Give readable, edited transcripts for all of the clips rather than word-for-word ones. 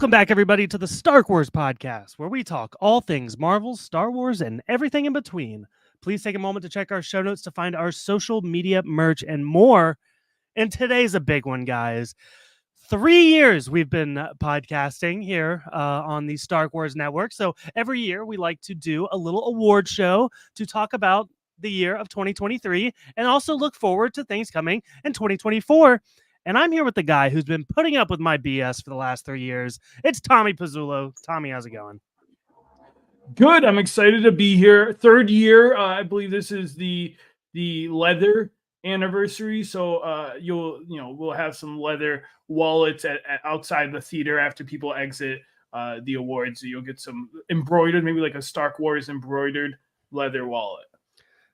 Welcome back, everybody, to the Star Wars podcast, where we talk all things Marvel, Star Wars, and everything in between. Please take a moment to check our show notes to find our social media merch and more. And today's a big one, guys. 3 years we've been podcasting here on the Star Wars Network. So every year we like to do a little award show to talk about the year of 2023 and also look forward to things coming in 2024. And I'm here with the guy who's been putting up with my BS for the last 3 years. It's Tommy Pizzullo. Tommy, how's it going? Good. I'm excited to be here. Third year. I believe this is the leather anniversary. So we'll have some leather wallets at outside the theater after people exit the awards. So you'll get some embroidered, maybe like a Star Wars embroidered leather wallet.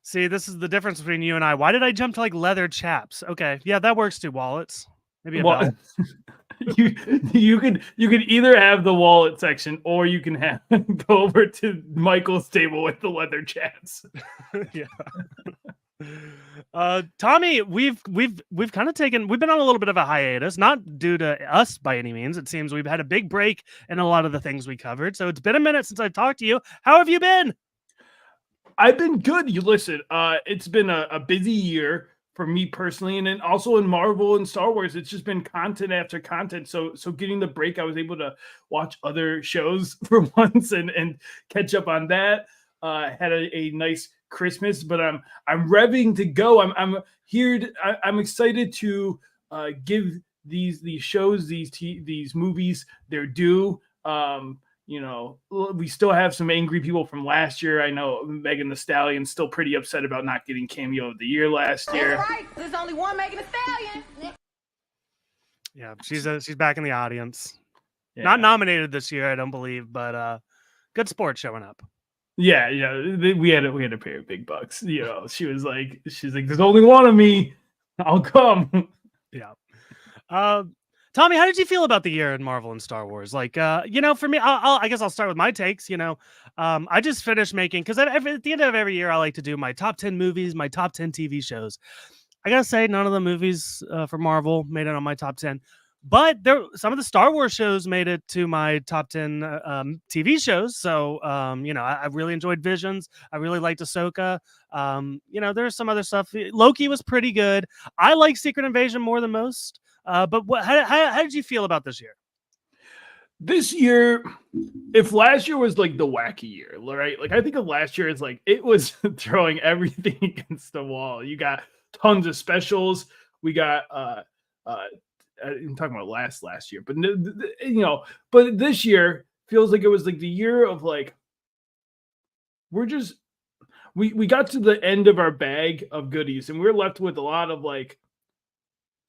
See, this is the difference between you and I. Why did I jump to like leather chaps? Okay, yeah, that works too. Wallets, maybe a belt. you could either have the wallet section or you can have go over to Michael's table with the leather chaps. Yeah. Tommy, we've kind of we've been on a little bit of a hiatus, not due to us by any means. It seems we've had a big break in a lot of the things we covered. So it's been a minute since I've talked to you. How have you been? I've been good. You listen, it's been a busy year for me personally, and then also in Marvel and Star Wars, it's just been content after content. So getting the break, I was able to watch other shows for once and catch up on that. Had a nice Christmas, but I'm revving to go. I'm here. I'm excited to give these shows, these movies their due. We still have some angry people from last year. I know Megan Thee Stallion's still pretty upset about not getting cameo of the year last year. That's right. There's only one Megan Thee Stallion. Yeah, she's back in the audience. Yeah. Not nominated this year, I don't believe, but good sport showing up. Yeah, we had to pay her big bucks. She's like, there's only one of me. I'll come. Yeah. Tommy, how did you feel about the year in Marvel and Star Wars? Like, for me, I guess I'll start with my takes. I just finished making, because at the end of every year, I like to do my top 10 movies, my top 10 TV shows. I gotta say, none of the movies for Marvel made it on my top 10, but some of the Star Wars shows made it to my top 10 TV shows. So, I really enjoyed Visions. I really liked Ahsoka. There's some other stuff. Loki was pretty good. I like Secret Invasion more than most. But how did you feel about this year? This year, if last year was like the wacky year, right? Like I think of last year as like it was throwing everything against the wall. You got tons of specials. We got I'm talking about last year, but but this year feels like it was like the year of like we got to the end of our bag of goodies and we're left with a lot of like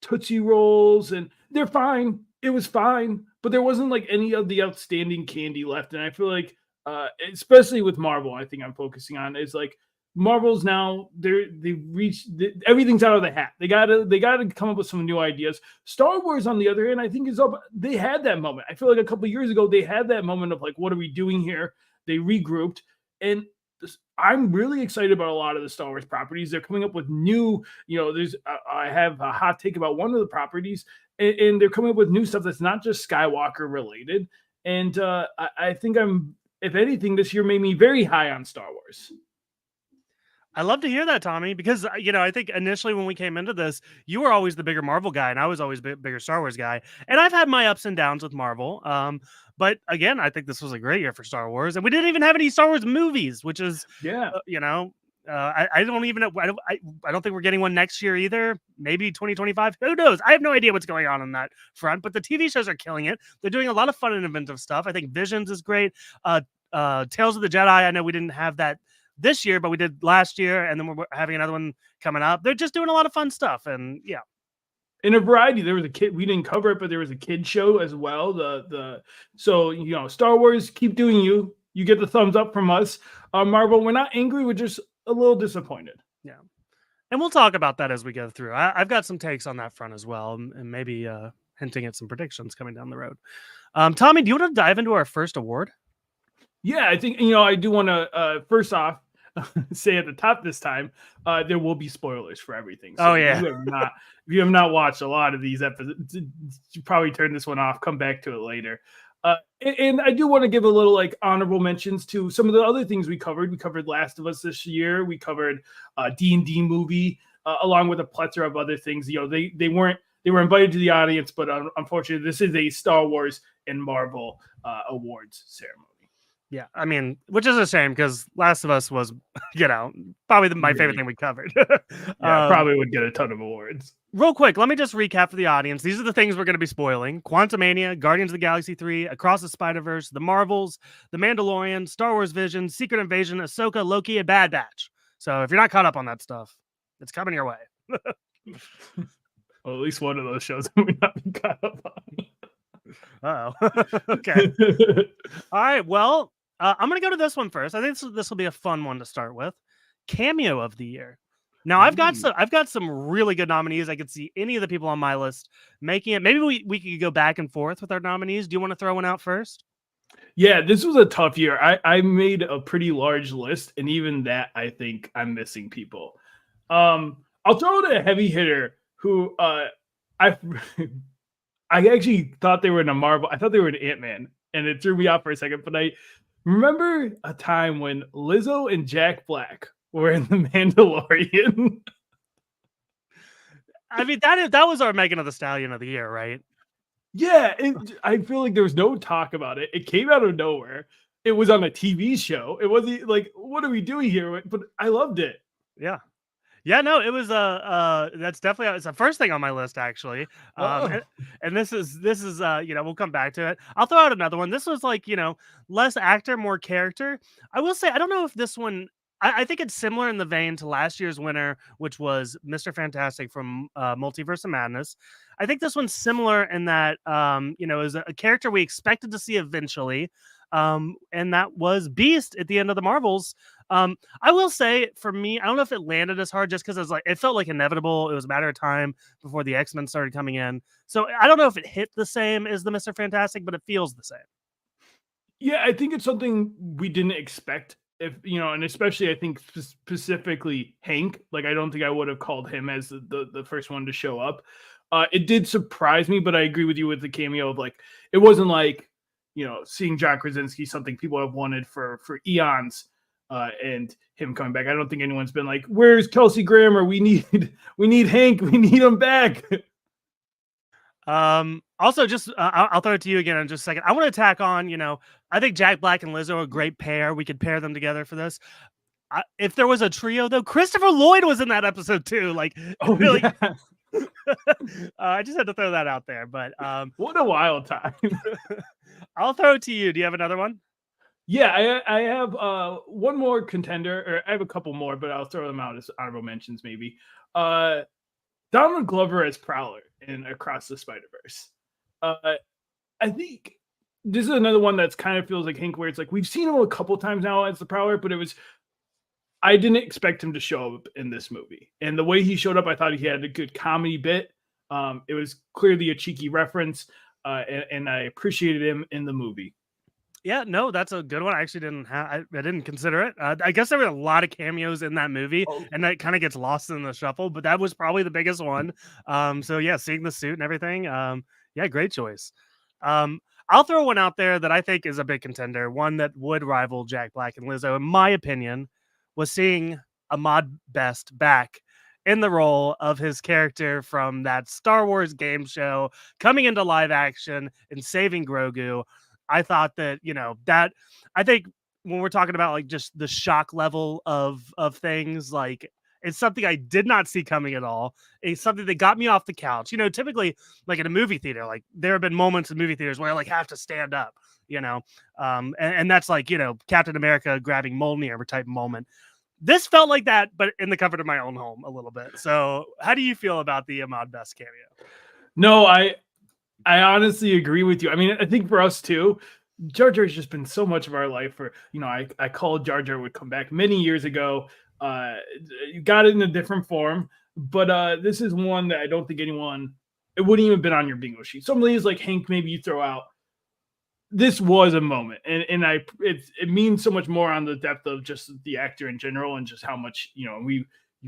Tootsie Rolls, and they're fine. It was fine, but there wasn't like any of the outstanding candy left. And I feel like, especially with Marvel, I think I'm focusing on is like Marvel's now they've reached everything's out of the hat. They gotta come up with some new ideas. Star Wars, on the other hand, I think is up. They had that moment. I feel like a couple of years ago they had that moment of like, what are we doing here? They regrouped, and I'm really excited about a lot of the Star Wars properties. They're coming up with new, I have a hot take about one of the properties, and they're coming up with new stuff that's not just Skywalker related. And I think if anything, this year made me very high on Star Wars. I love to hear that, Tommy, because, I think initially when we came into this, you were always the bigger Marvel guy and I was always a bigger Star Wars guy. And I've had my ups and downs with Marvel. But again, I think this was a great year for Star Wars, and we didn't even have any Star Wars movies, which is, I don't think we're getting one next year either. Maybe 2025. Who knows? I have no idea what's going on that front, but the TV shows are killing it. They're doing a lot of fun and inventive stuff. I think Visions is great. Tales of the Jedi. I know we didn't have that this year, but we did last year, and then we're having another one coming up. They're just doing a lot of fun stuff, and yeah. In a variety, there was a kid. We didn't cover it, but there was a kid show as well. So Star Wars, keep doing you. You get the thumbs up from us. Marvel, we're not angry. We're just a little disappointed. Yeah, and we'll talk about that as we go through. I've got some takes on that front as well, and maybe hinting at some predictions coming down the road. Tommy, do you want to dive into our first award? Yeah, I think I do want to first off say at the top this time, there will be spoilers for everything. So yeah. If you have not watched a lot of these episodes, you probably turn this one off, come back to it later. And I do want to give a little like honorable mentions to some of the other things we covered. We covered Last of Us this year. We covered D&D movie, along with a plethora of other things. They were invited to the audience, but unfortunately, this is a Star Wars and Marvel awards ceremony. Yeah, I mean, which is a shame because Last of Us was, probably my favorite thing we covered. Yeah, probably would get a ton of awards. Real quick, let me just recap for the audience. These are the things we're going to be spoiling: Quantumania, Guardians of the Galaxy 3, Across the Spider-Verse, The Marvels, The Mandalorian, Star Wars Vision, Secret Invasion, Ahsoka, Loki, and Bad Batch. So if you're not caught up on that stuff, it's coming your way. Well, at least one of those shows we not been caught up on. Okay. All right. Well, I'm going to go to this one first. I think this will be a fun one to start with. Cameo of the year. Now I've got some really good nominees. I could see any of the people on my list making it. Maybe we could go back and forth with our nominees. Do you want to throw one out first? Yeah, this was a tough year. I made a pretty large list, and even that I think I'm missing people. I'll throw out a heavy hitter who I actually thought they were in a Marvel. I thought they were in Ant-Man, and it threw me off for a second. But I remember a time when Lizzo and Jack Black were in The Mandalorian. I mean, that was our Megan of the Stallion of the year, right? Yeah, I feel like there was no talk about it. It came out of nowhere. It was on a TV show. It wasn't like, what are we doing here? But I loved it. Yeah. Yeah, no, it was that's definitely it's the first thing on my list actually. And this is we'll come back to it. I'll throw out another one. This was like, less actor, more character. I will say I don't know if this one I think it's similar in the vein to last year's winner, which was Mr. Fantastic from Multiverse of Madness. I think this one's similar in that is a character we expected to see eventually. And that was Beast at the end of the Marvels. I will say for me, I don't know if it landed as hard just because it felt like inevitable. It was a matter of time before the X-Men started coming in. So I don't know if it hit the same as the Mr. Fantastic, but it feels the same. Yeah, I think it's something we didn't expect. And especially I think specifically Hank. Like I don't think I would have called him as the first one to show up. It did surprise me, but I agree with you with the cameo of like it wasn't like seeing John Krasinski something people have wanted for eons. And him coming back. I don't think anyone's been like, "Where's Kelsey Grammer? We need Hank. We need him back." Also, just I'll throw it to you again in just a second. I want to tack on. I think Jack Black and Lizzo are a great pair. We could pair them together for this. If there was a trio, though, Christopher Lloyd was in that episode too. Like, really. Yeah. I just had to throw that out there. But what a wild time. I'll throw it to you. Do you have another one? Yeah, I have one more contender, or I have a couple more, but I'll throw them out as honorable mentions maybe. Donald Glover as Prowler in Across the Spider-Verse. I think this is another one that's kind of feels like Hank, where it's like we've seen him a couple times now as the Prowler, but I didn't expect him to show up in this movie. And the way he showed up, I thought he had a good comedy bit. It was clearly a cheeky reference, and I appreciated him in the movie. Yeah, no, that's a good one. I actually I didn't consider it. I guess there were a lot of cameos in that movie, and that kind of gets lost in the shuffle. But that was probably the biggest one. So yeah, seeing the suit and everything. Yeah, great choice. I'll throw one out there that I think is a big contender, one that would rival Jack Black and Lizzo, in my opinion, was seeing Ahmad Best back in the role of his character from that Star Wars game show, coming into live action and saving Grogu. I thought that, I think when we're talking about like just the shock level of things, like it's something I did not see coming at all. It's something that got me off the couch. Typically like in a movie theater, like there have been moments in movie theaters where I like have to stand up, and that's like, Captain America grabbing Mjolnir type moment. This felt like that, but in the comfort of my own home a little bit. So how do you feel about the Ahmad Best cameo? No, I honestly agree with you. I mean, I think for us too, Jar Jar has just been so much of our life. I called Jar Jar would come back many years ago. You got it in a different form, but this is one that I don't think it wouldn't even have been on your bingo sheet. Some of these like Hank, maybe you throw out. This was a moment, and it means so much more on the depth of just the actor in general, and just how much you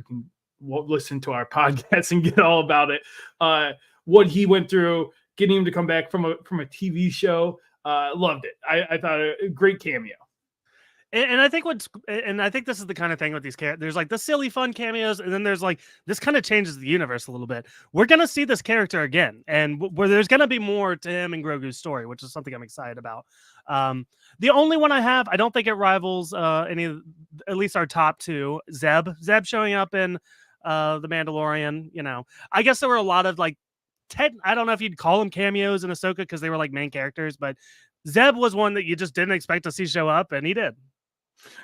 can listen to our podcast and get all about it. What he went through, getting him to come back from a TV show, Loved it. I thought a great cameo. And I think I think this is the kind of thing with these characters. There's like the silly fun cameos, and then there's like this kind of changes the universe a little bit. We're gonna see this character again, and where there's gonna be more to him and Grogu's story, which is something I'm excited about. The only one I have, I don't think it rivals any of, at least our top two. Zeb showing up in the Mandalorian. You know, I guess there were a lot of like I don't know if you'd call them cameos in Ahsoka because they were like main characters, but Zeb was one that you just didn't expect to see show up, and he did.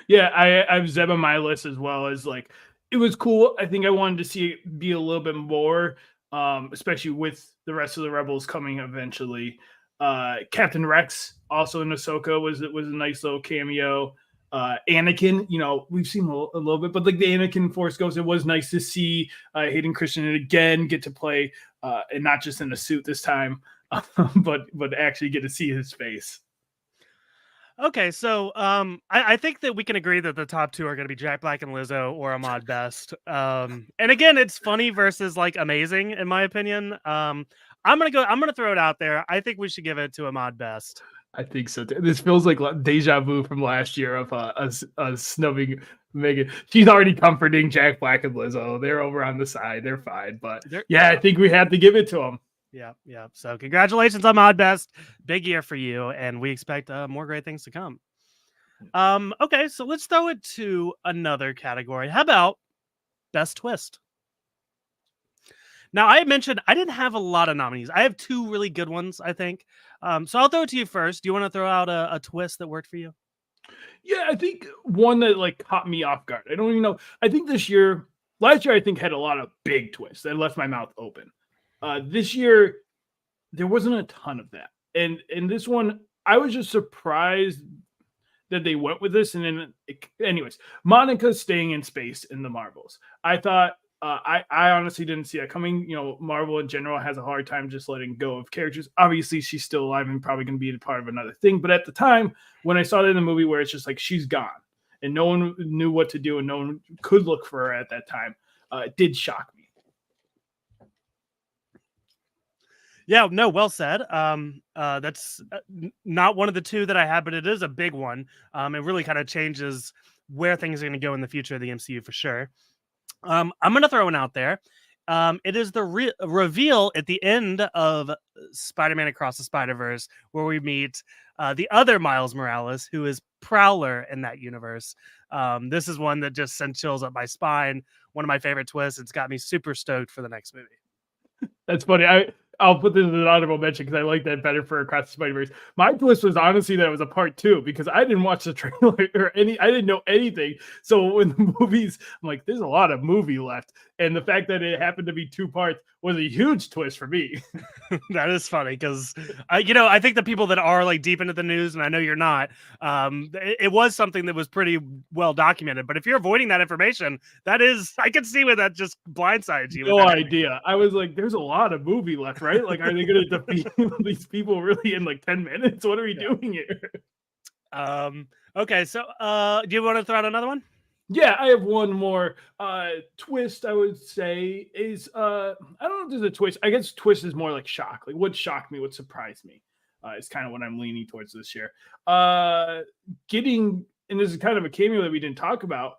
Yeah, I have Zeb on my list as well. As like, it was cool. I think I wanted to see it be a little bit more, especially with the rest of the Rebels coming eventually. Captain Rex also in Ahsoka was a nice little cameo. Anakin, you know, we've seen a little bit, but like the Anakin Force Ghost, it was nice to see Hayden Christensen again get to play, and not just in a suit this time, but actually get to see his face. Okay, so I think that we can agree that the top two are going to be Jack Black and Lizzo or Ahmad Best. And again, it's funny versus like amazing in my opinion. I'm gonna throw it out there. I think we should give it to Ahmad Best. I think so too. This feels like deja vu from last year of snubbing Megan. She's already comforting Jack Black and Lizzo. They're over on the side. They're fine. But yeah, I think we had to give it to them. Yeah. So congratulations, Ahmad Best. Big year for you, and we expect more great things to come. Okay, so let's throw it to another category. How about Best Twist? Now, I had mentioned I didn't have a lot of nominees. I have two really good ones, I think. So I'll throw it to you first. Do you want to throw out a twist that worked for you? Yeah, I think one that like caught me off guard. I don't even know. I think last year, I think had a lot of big twists that left my mouth open. This year, there wasn't a ton of that. And this one, I was just surprised that they went with this. And then, anyways, Monica staying in space in the Marvels. I thought, I honestly didn't see that coming. You know, Marvel in general has a hard time just letting go of characters. Obviously, she's still alive and probably going to be a part of another thing. But at the time, when I saw it in the movie where it's just like she's gone and no one knew what to do and no one could look for her at that time, it did shock me. Yeah, no, well said. That's not one of the two that I had, but it is a big one. It really kind of changes where things are going to go in the future of the MCU for sure. I'm going to throw one out there. It is the reveal at the end of Spider-Man Across the Spider-Verse, where we meet the other Miles Morales, who is Prowler in that universe. This is one that just sent chills up my spine. One of my favorite twists. It's got me super stoked for the next movie. That's funny. I'll put this as an honorable mention because I like that better for Across the Spider-Verse. My twist was honestly that it was a part 2 because I didn't watch the trailer or I didn't know anything. So when the movies, I'm like, there's a lot of movie left. And the fact that it happened to be 2 parts was a huge twist for me. That is funny because I think the people that are like deep into the news, and I know you're not, it was something that was pretty well documented. But if you're avoiding that information, I can see where that just blindsides you. No idea. I was like, there's a lot of movie left, right? Like, are they going to defeat these people really in like 10 minutes? What are we doing here? Okay, so do you want to throw out another one? Yeah, I have one more twist. I would say is I don't know if there's a twist. I guess twist is more like shock. Like what shocked me, what surprised me, is kind of what I'm leaning towards this year. Getting, and this is kind of a cameo that we didn't talk about.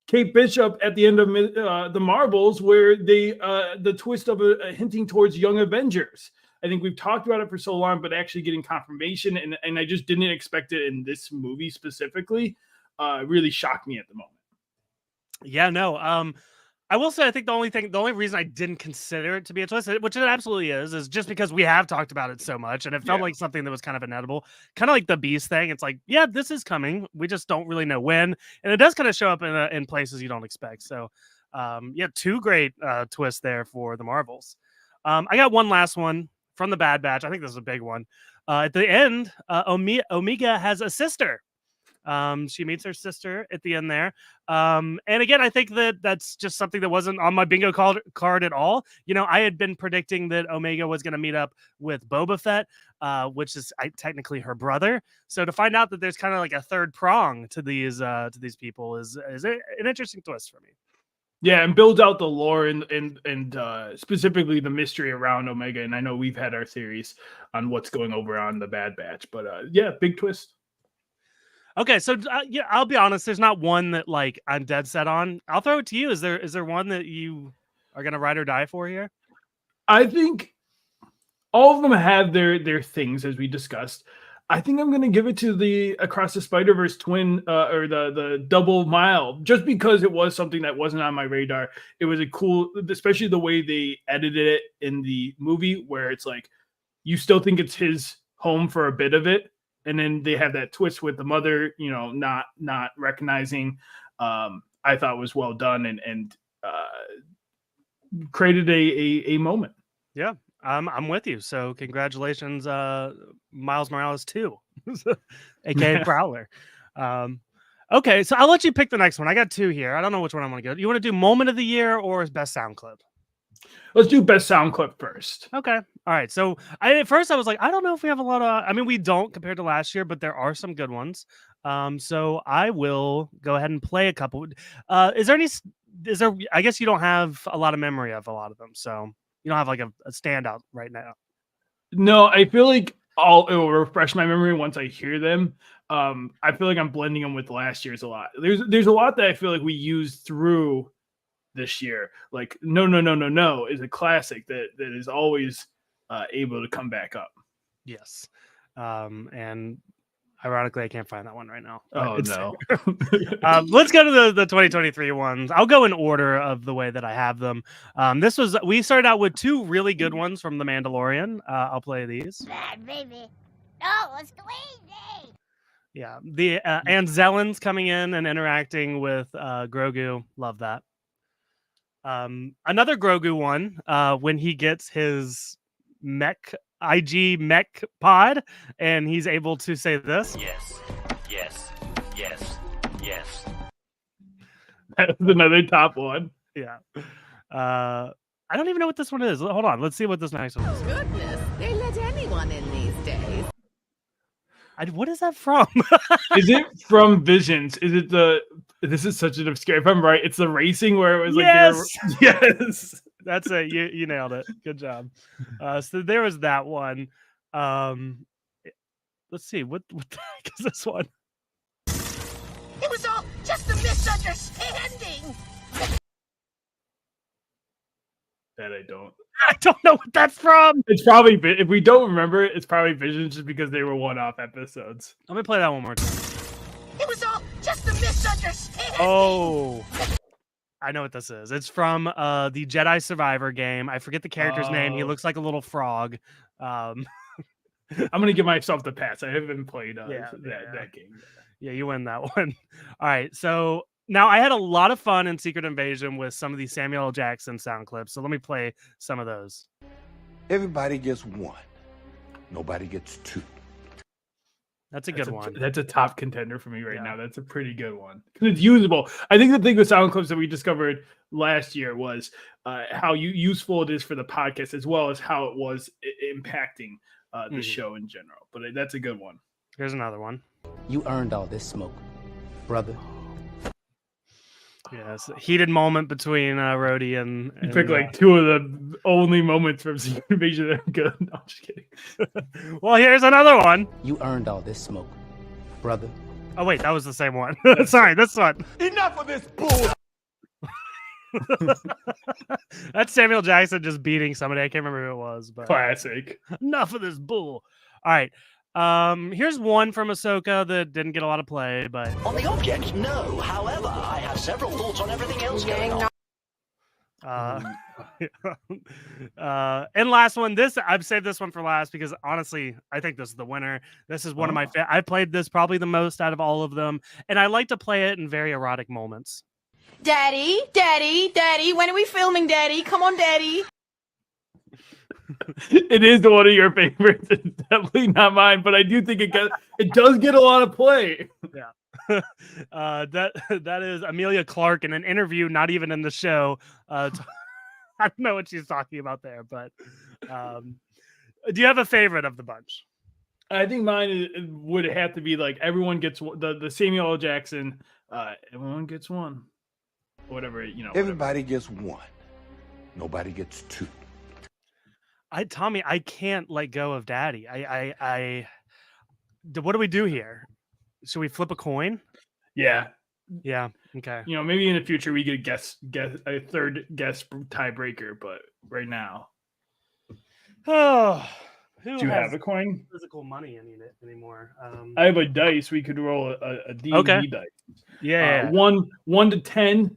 Kate Bishop at the end of the Marvels, where they the twist of hinting towards Young Avengers. I think we've talked about it for so long, but actually getting confirmation, and I just didn't expect it in this movie specifically. Really shocked me at the moment. Yeah, no. I will say I think the only reason I didn't consider it to be a twist, which it absolutely is just because we have talked about it so much, and it felt like something that was kind of inedible, kind of like the Beast thing. It's like, yeah, this is coming. We just don't really know when, and it does kind of show up in places you don't expect. So, yeah, 2 great twists there for the Marvels. I got one last one from the Bad Batch. I think this is a big one. At the end, Omega has a sister. She meets her sister at the end there. And again, I think that's just something that wasn't on my bingo card at all. You know, I had been predicting that Omega was going to meet up with Boba Fett, which is technically her brother. So to find out that there's kind of like a third prong to these people is an interesting twist for me. Yeah, and builds out the lore and specifically the mystery around Omega. And I know we've had our theories on what's going over on the Bad Batch, but yeah, big twist. Okay, so yeah, I'll be honest. There's not one that like I'm dead set on. I'll throw it to you. Is there one that you are gonna ride or die for here? I think all of them have their things, as we discussed. I think I'm going to give it to the Across the Spider-Verse twin or the double mile, just because it was something that wasn't on my radar. It was a cool, especially the way they edited it in the movie, where it's like you still think it's his home for a bit of it, and then they have that twist with the mother, not recognizing. I thought was well done and created a moment. Yeah, I'm with you. So congratulations, Miles Morales 2, aka Yeah. Prowler. Okay, so I'll let you pick the next one. I got two here. I don't know which one I want to go. You want to do moment of the year or best sound clip? Let's do best sound clip first. Okay. All right. So at first I was like, I don't know if we have a lot of. I mean, we don't compared to last year, but there are some good ones. So I will go ahead and play a couple. Is there any? Is there? I guess you don't have a lot of memory of a lot of them, so you don't have like a standout right now. No, I feel like it will refresh my memory once I hear them. I feel like I'm blending them with last year's a lot. There's a lot that I feel like we used through this year. Like no is a classic that is always able to come back up. Yes. And ironically, I can't find that one right now. Oh no. Let's go to the 2023 ones. I'll go in order of the way that I have them. We started out with two really good ones from The Mandalorian. I'll play these. Bad baby. Oh, it's crazy. Yeah, the Anzellans coming in and interacting with Grogu. Love that. Another Grogu one when he gets his IG mech pod and he's able to say this. Yes, yes, yes, yes. That's another top one. Yeah. I don't even know what this one is. Hold on. Let's see what this next one is. Goodness, they let anyone in these days. What is that from? Is it from Visions? Is it this is such an obscure, if I'm right, it's the racing where it was like yes. That's it. You nailed it. Good job. So there was that one. Let's see. What the heck is this one? It was all just a misunderstanding. That I don't. I don't know what that's from. It's probably, if we don't remember it, it's probably Visions just because they were one-off episodes. Let me play that one more time. It was all just a misunderstanding. Oh, I know what this is. It's from the Jedi Survivor game. I forget the character's name. He looks like a little frog. I'm gonna give myself the pass. I haven't played that game. Yeah, you win that one. All right, so now I had a lot of fun in Secret Invasion with some of these Samuel L. Jackson sound clips. So let me play some of those. Everybody gets one. Nobody gets two. That's a good one. That's a top contender for me right now. That's a pretty good one because it's usable. I think the thing with sound clips that we discovered last year was how useful it is for the podcast, as well as how it was impacting the show in general. But that's a good one. Here's another one. You earned all this smoke, brother. Yes, heated moment between Rhodey and You picked like two of the only moments from Secret Invasion that are good. No, I'm just kidding. Well, here's another one. You earned all this smoke, brother. Oh wait, that was the same one. Sorry, this one. Enough of this bull. That's Samuel Jackson just beating somebody. I can't remember who it was, but Classic. enough of this bull. All right. Here's one from Ahsoka that didn't get a lot of play, but On the object, no. However, I have several thoughts on everything else going on. And last one. I've saved this one for last because honestly, I think this is the winner. This is one of my. I played this probably the most out of all of them, and I like to play it in very erotic moments. Daddy, daddy, daddy, when are we filming, daddy? Come on, daddy. It is one of your favorites. It's definitely not mine, but I do think it does get a lot of play. Yeah. That is Amelia Clark in an interview, not even in the show. I don't know what she's talking about there, but do you have a favorite of the bunch? I think mine would have to be like everyone gets the Samuel L. Jackson. Everyone gets one. whatever, whatever. Everybody gets one. Nobody gets two. Tommy, I can't let go of Daddy. What do we do here? Should we flip a coin? Yeah. Yeah. Okay. Maybe in the future we could guess a third guess tiebreaker, but right now. Oh, Do you have a coin? Physical money anymore? I have a dice. We could roll a D&D Okay. dice. Yeah. 1 to 10,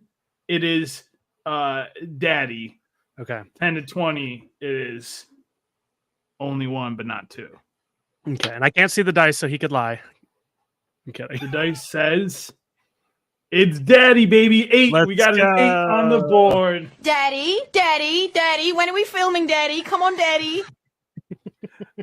it is Daddy. Okay. 10 to 20, it is only 1, but not 2. Okay. And I can't see the dice, so he could lie. I'm kidding. The dice says it's Daddy, baby. 8. We got an 8 on the board. Daddy, Daddy, Daddy, when are we filming, Daddy? Come on, Daddy.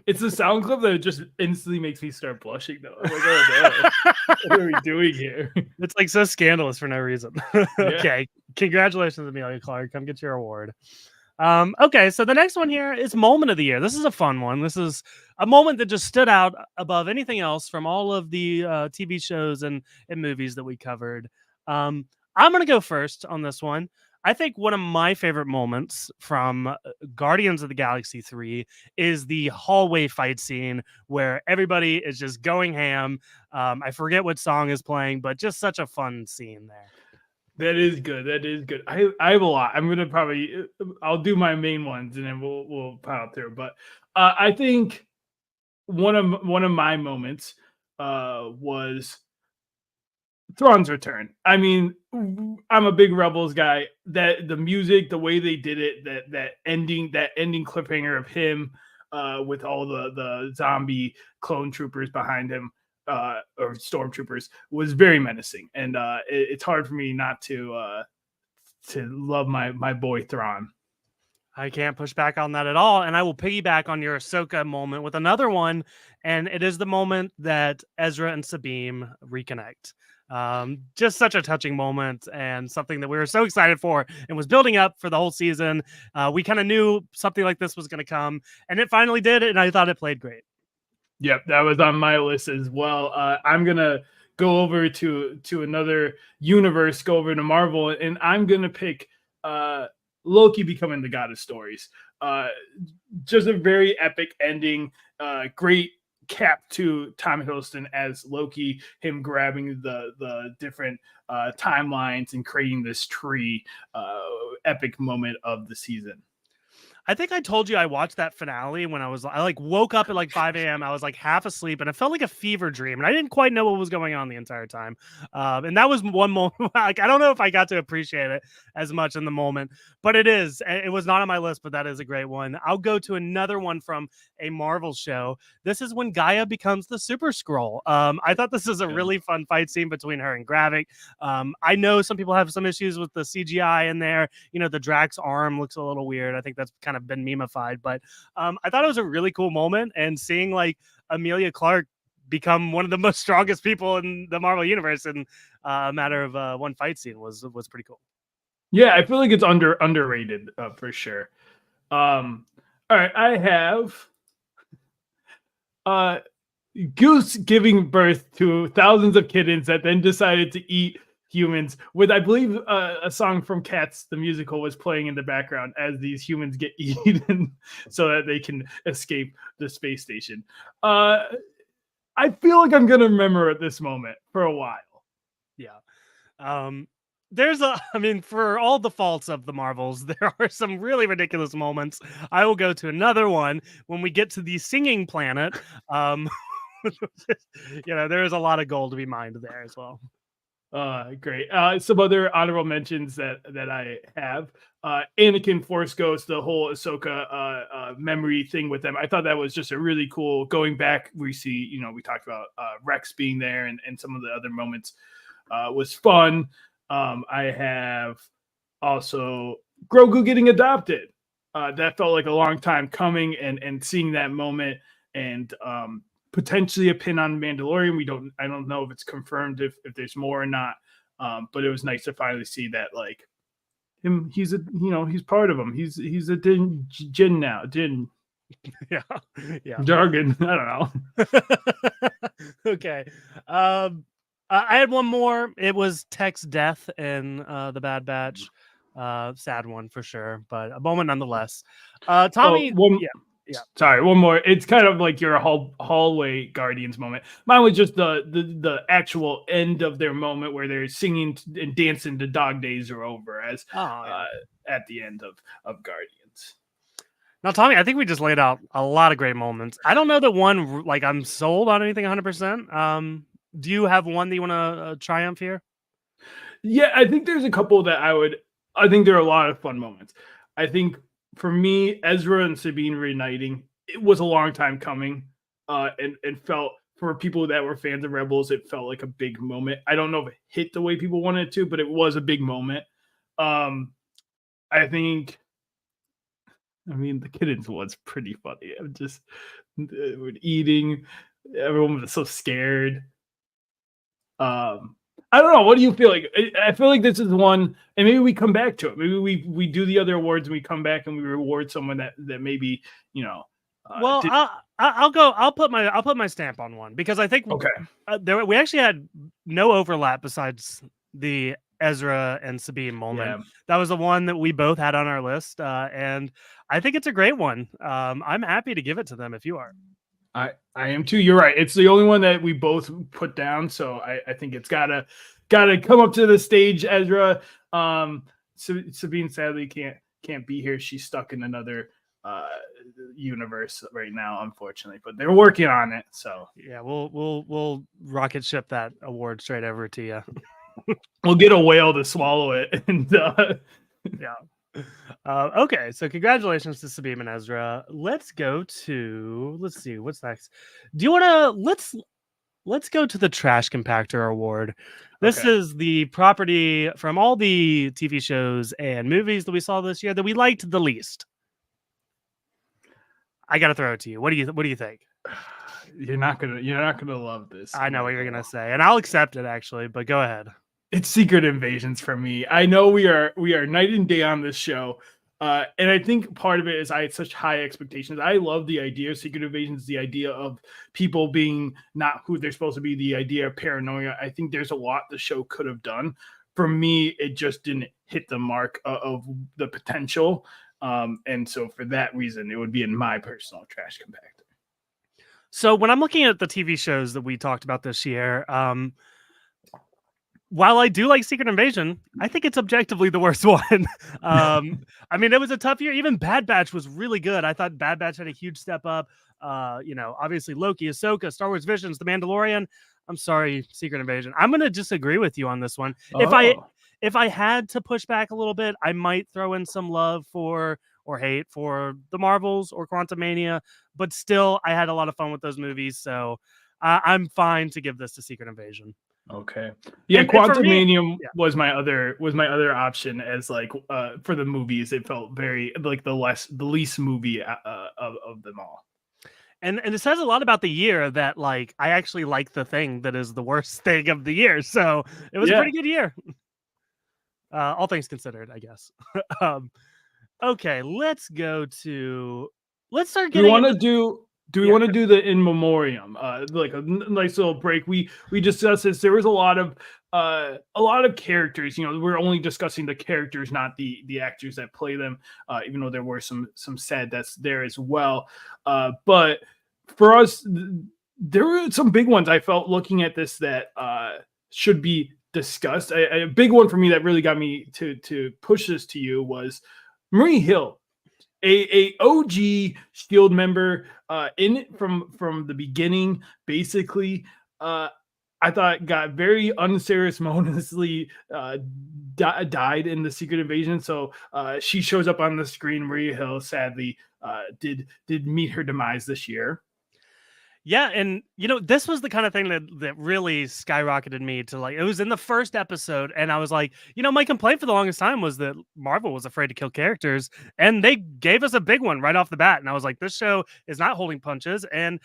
It's a sound clip that just instantly makes me start blushing, though. I'm like, oh no, what are we doing here? It's like so scandalous for no reason. Okay. Congratulations, Amelia Clark. Come get your award. Okay, so the next one here is moment of the year. This is a fun one. This is a moment that just stood out above anything else from all of the TV shows and movies that we covered. I'm going to go first on this one. I think one of my favorite moments from Guardians of the Galaxy 3 is the hallway fight scene where everybody is just going ham. I forget what song is playing, but just such a fun scene there. That is good. I have a lot. I'm gonna I'll do my main ones and then we'll pile through. But I think one of my moments was Thrawn's return. I mean, I'm a big Rebels guy. That the music, the way they did it, that ending cliffhanger of him with all the zombie clone troopers behind him. Or stormtroopers was very menacing, and it's hard for me not to love my boy Thrawn. I can't push back on that at all, and I will piggyback on your Ahsoka moment with another one, and it is the moment that Ezra and Sabine reconnect. Just such a touching moment and something that we were so excited for and was building up for the whole season. We kind of knew something like this was going to come, and it finally did, and I thought it played great. Yep, that was on my list as well. I'm gonna go over to another universe, go over to Marvel, and I'm gonna pick Loki becoming the god of stories. Just a very epic ending. Great cap to Tom Hiddleston as Loki, him grabbing the different timelines and creating this tree. Epic moment of the season. I think I told you I watched that finale when I woke up at like 5 a.m. I was like half asleep and it felt like a fever dream and I didn't quite know what was going on the entire time. And that was one moment. Like, I don't know if I got to appreciate it as much in the moment, but it was not on my list, but that is a great one. I'll go to another one from a Marvel show. This is when Gaia becomes the Super Skrull. I thought this is a really fun fight scene between her and Gravik. I know some people have some issues with the CGI in there. The Drax arm looks a little weird. I think that's kind of been memeified, but I thought it was a really cool moment, and seeing like Amelia Clark become one of the most strongest people in the Marvel universe in a matter of one fight scene was pretty cool. Yeah, I feel like it's underrated for sure. All right, I have Goose giving birth to thousands of kittens that then decided to eat humans, with I believe a song from Cats the musical was playing in the background as these humans get eaten so that they can escape the space station. I feel like I'm gonna remember this moment for a while. Yeah. For all the faults of the Marvels, there are some really ridiculous moments. I will go to another one when we get to the singing planet. There is a lot of gold to be mined there as well. Great. Some other honorable mentions that I have. Anakin Force Ghost, the whole Ahsoka memory thing with them. I thought that was just a really cool. Going back, we see, we talked about Rex being there and some of the other moments was fun. I have also Grogu getting adopted. That felt like a long time coming, and seeing that moment and potentially a pin on Mandalorian. I don't know if it's confirmed if there's more or not. But it was nice to finally see that, like, him, he's part of him. He's a Jin now. Jin. Yeah. Jargon. I don't know. Okay. I had one more. It was Tech's death in the Bad Batch. Sad one for sure, but a moment nonetheless. Oh, Tommy, one. yeah, yeah. Sorry, one more. It's kind of like your hallway Guardians moment. Mine was just the actual end of their moment where they're singing and dancing to "Dog Days Are Over" as Oh, yeah. at the end of Guardians. Now, Tommy, I think we just laid out a lot of great moments. I don't know that one like I'm sold on anything 100%. Do you have one that you want to triumph here? Yeah, I think there's a couple that I think there are a lot of fun moments. I think for me, Ezra and Sabine reuniting, it was a long time coming. And felt for people that were fans of Rebels, it felt like a big moment. I don't know if it hit the way people wanted it to, but it was a big moment. I think I mean the kittens was pretty funny. I'm just we're eating, everyone was so scared. I don't know. What do you feel like? I feel like this is one, and maybe we come back to it. Maybe we do the other awards and we come back and we reward someone that maybe you know. Well, Did, I'll go. I'll put my stamp on one because I think okay. we actually had no overlap besides the Ezra and Sabine moment. Yeah. That was the one that we both had on our list, and I think it's a great one. I'm happy to give it to them if you are. I am too. You're right. It's the only one that we both put down, so I think it's gotta come up to the stage. Ezra, Sabine sadly can't be here. She's stuck in another universe right now, unfortunately. But they're working on it. So Yeah, we'll rocket ship that award straight over to you. we'll get a whale to swallow it, and Yeah. Okay, so congratulations to Sabine and Ezra. Let's see what's next. Do you want to let's go to the Trash Compactor Award. This Okay. is the property from all the TV shows and movies that we saw this year that we liked the least. I got to throw it to you. What do you think? You're not gonna love this. I know what you're gonna say, and I'll accept it actually. But go ahead. It's Secret Invasions for me. I know we are night and day on this show. And I think part of it is I had such high expectations. I love the idea of Secret Invasions, the idea of people being not who they're supposed to be, the idea of paranoia. I think there's a lot the show could have done. For me, it just didn't hit the mark of the potential. And so for that reason, it would be in my personal trash compactor. So when I'm looking at the TV shows that we talked about this year, while I do like Secret Invasion, I think it's objectively the worst one. I mean, it was a tough year. Even Bad Batch was really good. I thought Bad Batch had a huge step up. Obviously Loki, Ahsoka, Star Wars Visions, The Mandalorian. I'm sorry, Secret Invasion. I'm going to disagree with you on this one. If I had to push back a little bit, I might throw in some love for or hate for the Marvels or Quantumania, but still, I had a lot of fun with those movies, so I'm fine to give this to Secret Invasion. Okay. Yeah, And for me- Quantumania yeah. was my other option as like for the movies. It felt very like the least movie of them all. And it says a lot about the year that like I actually like the thing that is the worst thing of the year. So it was a pretty good year. All things considered, I guess. Okay, let's start Do getting we want to into- do we Yeah. want to do the in memoriam? Like a nice little break. We discussed this. There was a lot of characters. You know, we're only discussing the characters, not the actors that play them. Even though there were some sad deaths there as well. But for us, there were some big ones. I felt looking at this that should be discussed. A big one for me that really got me to push this to you was Marie Hill. A OG Shield member in it from the beginning, basically. I thought got very unceremoniously died in the Secret Invasion. So she shows up on the screen. Maria Hill sadly did meet her demise this year. Yeah, and this was the kind of thing that really skyrocketed me to like. It was in the first episode, and I was like, my complaint for the longest time was that Marvel was afraid to kill characters, and they gave us a big one right off the bat. And I was like, this show is not holding punches, and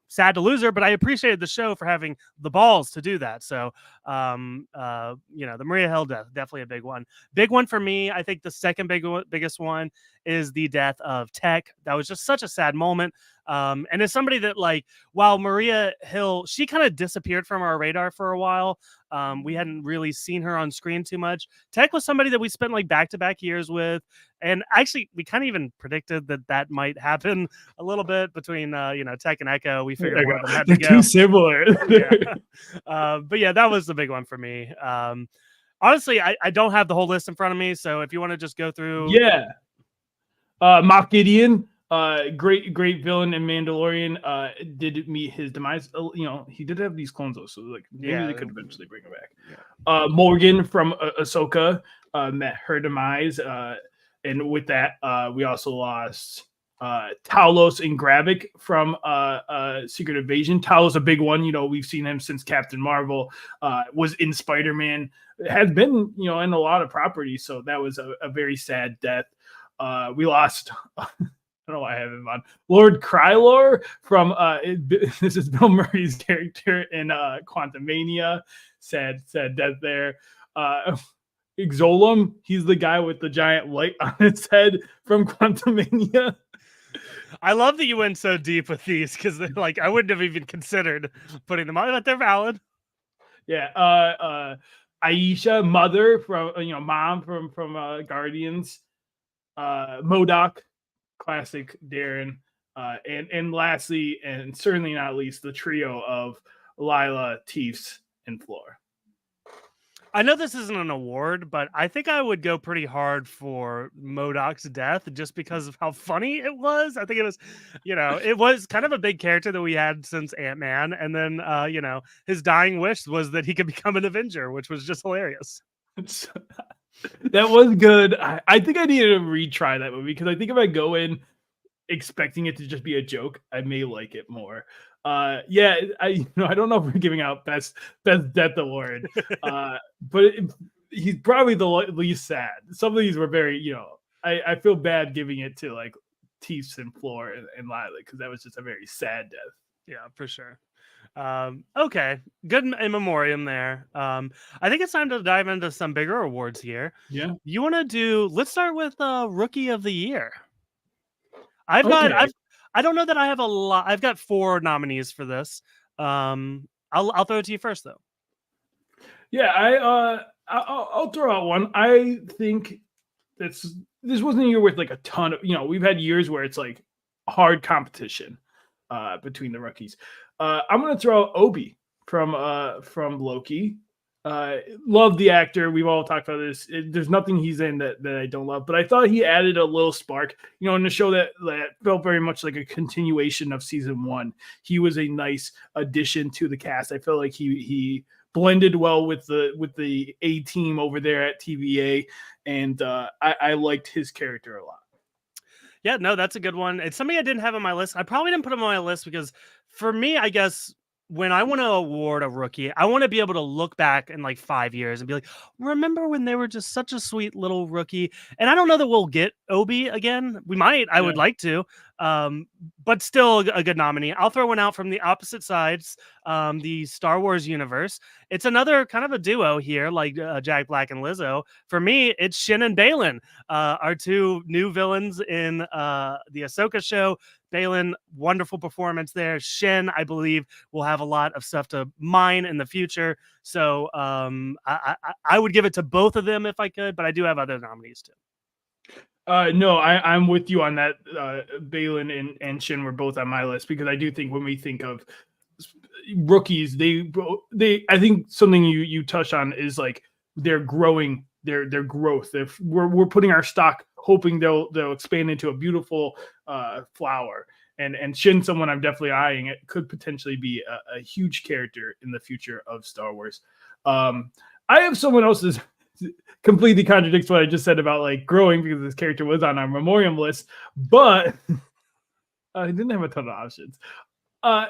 sad to lose her, but I appreciated the show for having the balls to do that. So, the Maria Hill death, definitely a big one. Big one for me. I think the second biggest one is the death of Tech. That was just such a sad moment. And as somebody that, like, while Maria Hill, she kind of disappeared from our radar for a while. We hadn't really seen her on screen too much. Tech was somebody that we spent like back-to-back years with. And actually, we kind of even predicted that that might happen a little bit between, Tech and Echo. We figured one of them had to They're too go. similar. Yeah. But yeah, that was the big one for me. Honestly, I don't have the whole list in front of me. So if you want to just go through. Yeah. Moff Gideon, great villain in Mandalorian, did meet his demise. He did have these clones though, so like maybe they could eventually bring him back. Yeah. Morgan from Ahsoka met her demise, and with that, we also lost Talos and Gravik from Secret Invasion. Talos, a big one. We've seen him since Captain Marvel, was in Spider-Man, has been in a lot of properties. So that was a very sad death. We lost. I don't know why I have him on. Lord Krylor from this is Bill Murray's character in Quantumania. Sad death there. Xolum, he's the guy with the giant light on his head from Quantumania. I love that you went so deep with these because like I wouldn't have even considered putting them on, but they're valid. Yeah. Aisha, mother from mom from Guardians. MODOK, classic Darren, and lastly, and certainly not least, the trio of Lila, Teefs, and Floor. I know this isn't an award, but I think I would go pretty hard for MODOK's death just because of how funny it was. I think it was, it was kind of a big character that we had since Ant-Man. And then, his dying wish was that he could become an Avenger, which was just hilarious. That was good. I think I needed to retry that movie because I think if I go in expecting it to just be a joke, I may like it more. I don't know if we're giving out best death award, but he's probably the least sad. Some of these were very, I feel bad giving it to like Teefs and Floor and Lila because that was just a very sad death. Yeah, for sure. Okay, good in memoriam there. I think it's time to dive into some bigger awards here. Yeah, you want to do? Let's start with Rookie of the Year. I don't know that I have a lot. I've got 4 nominees for this. I'll throw it to you first though. Yeah, I'll throw out one. I think this wasn't a year with like a ton of we've had years where it's like hard competition between the rookies. I'm gonna throw out Obi from Loki. Love the actor. We've all talked about this. There's nothing he's in that I don't love, but I thought he added a little spark, in a show that felt very much like a continuation of season 1. He was a nice addition to the cast. I felt like he blended well with the A team over there at TVA, and I liked his character a lot. Yeah, no, that's a good one. It's somebody I didn't have on my list. I probably didn't put him on my list because for me, I guess when I want to award a rookie, I want to be able to look back in like 5 years and be like, remember when they were just such a sweet little rookie? And I don't know that we'll get Obi again. We might. I would like to. But still a good nominee. I'll throw one out from the opposite sides, the Star Wars universe. It's another kind of a duo here, like Jack Black and Lizzo. For me, it's Shin and Balin, our 2 new villains in the Ahsoka show. Balin, wonderful performance there. Shin, I believe, will have a lot of stuff to mine in the future. So I would give it to both of them if I could, but I do have other nominees too. No, I'm with you on that. Balin and Shin were both on my list because I do think when we think of rookies, they I think something you touch on is like they're growing, their growth. We're putting our stock, hoping they'll expand into a beautiful flower. And Shin, someone I'm definitely eyeing. It could potentially be a huge character in the future of Star Wars. I have someone else's. Completely contradicts what I just said about like growing because this character was on our memoriam list, but I didn't have a ton of options.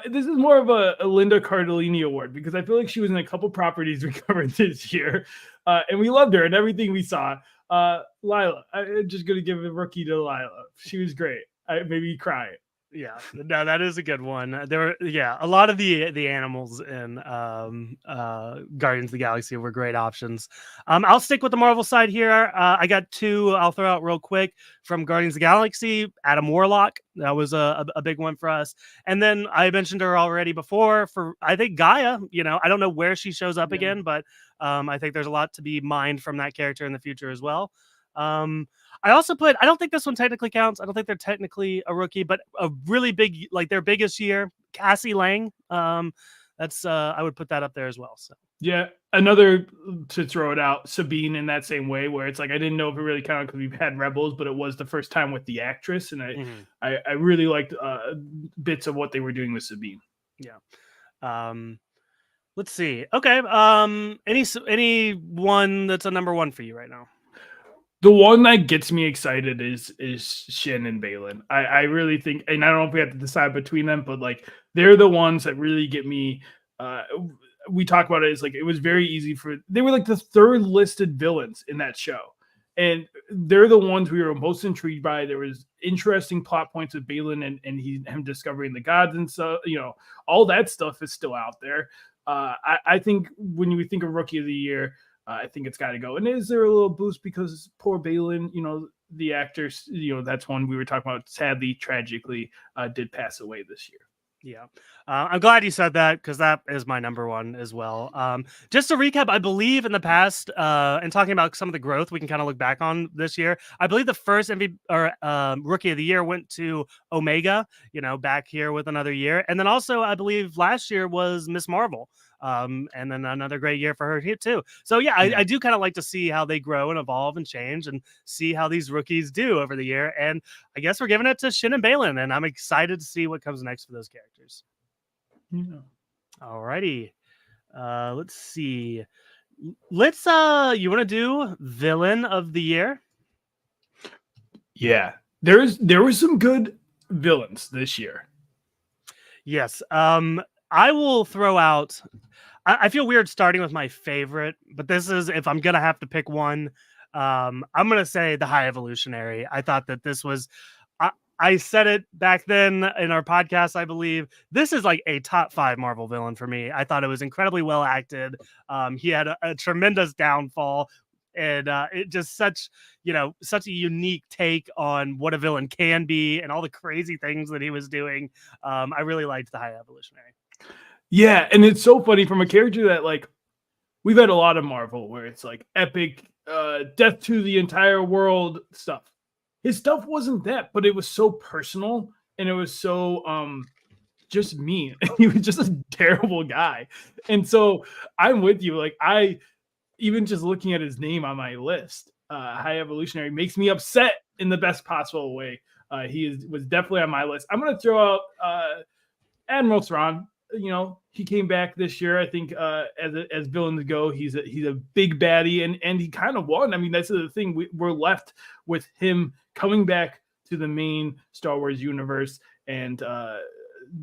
This is more of a Linda Cardellini award because I feel like she was in a couple properties we covered this year, and we loved her and everything we saw. Lila, I'm just gonna give a rookie to Lila. She was great. Maybe cry. Yeah, no, that is a good one. There were, yeah, a lot of the animals in Guardians of the Galaxy were great options. I'll stick with the Marvel side here. I got two I'll throw out real quick from Guardians of the Galaxy. Adam Warlock, that was a big one for us. And then I mentioned her already before for, I think, Gaia. You know, I don't know where she shows up Yeah. again, but I think there's a lot to be mined from that character in the future as well. I also put, I don't think this one technically counts. I don't think they're technically a rookie, but a really big, like their biggest year, Cassie Lang. That's I would put that up there as well. So Yeah, another to throw it out, Sabine in that same way, where it's like I didn't know if it really counted because we've had Rebels, but it was the first time with the actress, and I really liked bits of what they were doing with Sabine. yeah. Let's see. Okay. Any one that's a number one for you right now? The one that gets me excited is Shin and Balin. I really think, and I don't know if we have to decide between them, but like they're the ones that really get me. We talk about it as like it was very easy for, they were like the third listed villains in that show, and they're the ones we were most intrigued by. There was interesting plot points with Balin and him discovering the gods, and so all that stuff is still out there. I think when you think of Rookie of the Year, I think it's got to go. And is there a little boost because poor Balin, the actors, that's one we were talking about, sadly, tragically, did pass away this year. Yeah. I'm glad you said that because that is my number one as well. Just to recap, I believe in the past, and talking about some of the growth we can kind of look back on this year, I believe the first MVP or Rookie of the Year went to Omega, back here with another year. And then also, I believe last year was Miss Marvel. And then another great year for her here too. So yeah, I do kind of like to see how they grow and evolve and change and see how these rookies do over the year. And I guess we're giving it to Shin and Balin, and I'm excited to see what comes next for those characters. Yeah. All righty. Let's see. Let's you want to do Villain of the Year? Yeah. There was some good villains this year. Yes. I will throw out, I feel weird starting with my favorite, but this is, if I'm going to have to pick one, I'm going to say the High Evolutionary. I thought that this was, I said it back then in our podcast, I believe. This is like a top 5 Marvel villain for me. I thought it was incredibly well acted. He had a tremendous downfall, and it just such a unique take on what a villain can be and all the crazy things that he was doing. I really liked the High Evolutionary. Yeah, and it's so funny from a character that like we've had a lot of Marvel where it's like epic death to the entire world stuff. His stuff wasn't that, but it was so personal and it was so just mean. He was just a terrible guy. And so I'm with you. Like I even just looking at his name on my list, High Evolutionary makes me upset in the best possible way. Was definitely on my list. I'm gonna throw out Admiral Thrawn. He came back this year. I think as villains go, he's a big baddie, and he kind of won. I mean, that's the thing. We're left with him coming back to the main Star Wars universe and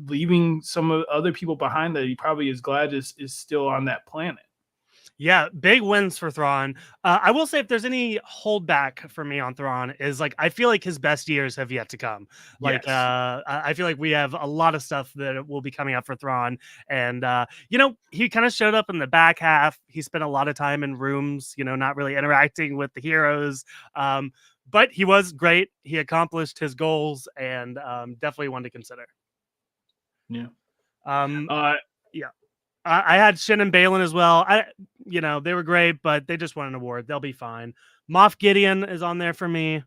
leaving some of other people behind that he probably is glad is still on that planet. Yeah, big wins for Thrawn. I will say, if there's any holdback for me on Thrawn, is like I feel like his best years have yet to come. Like, Yes. I feel like we have a lot of stuff that will be coming up for Thrawn, and he kind of showed up in the back half. He spent a lot of time in rooms, not really interacting with the heroes. But he was great. He accomplished his goals, and definitely one to consider. Yeah. Yeah. I had Shin and Balin as well. They were great, but they just won an award. They'll be fine. Moff Gideon is on there for me.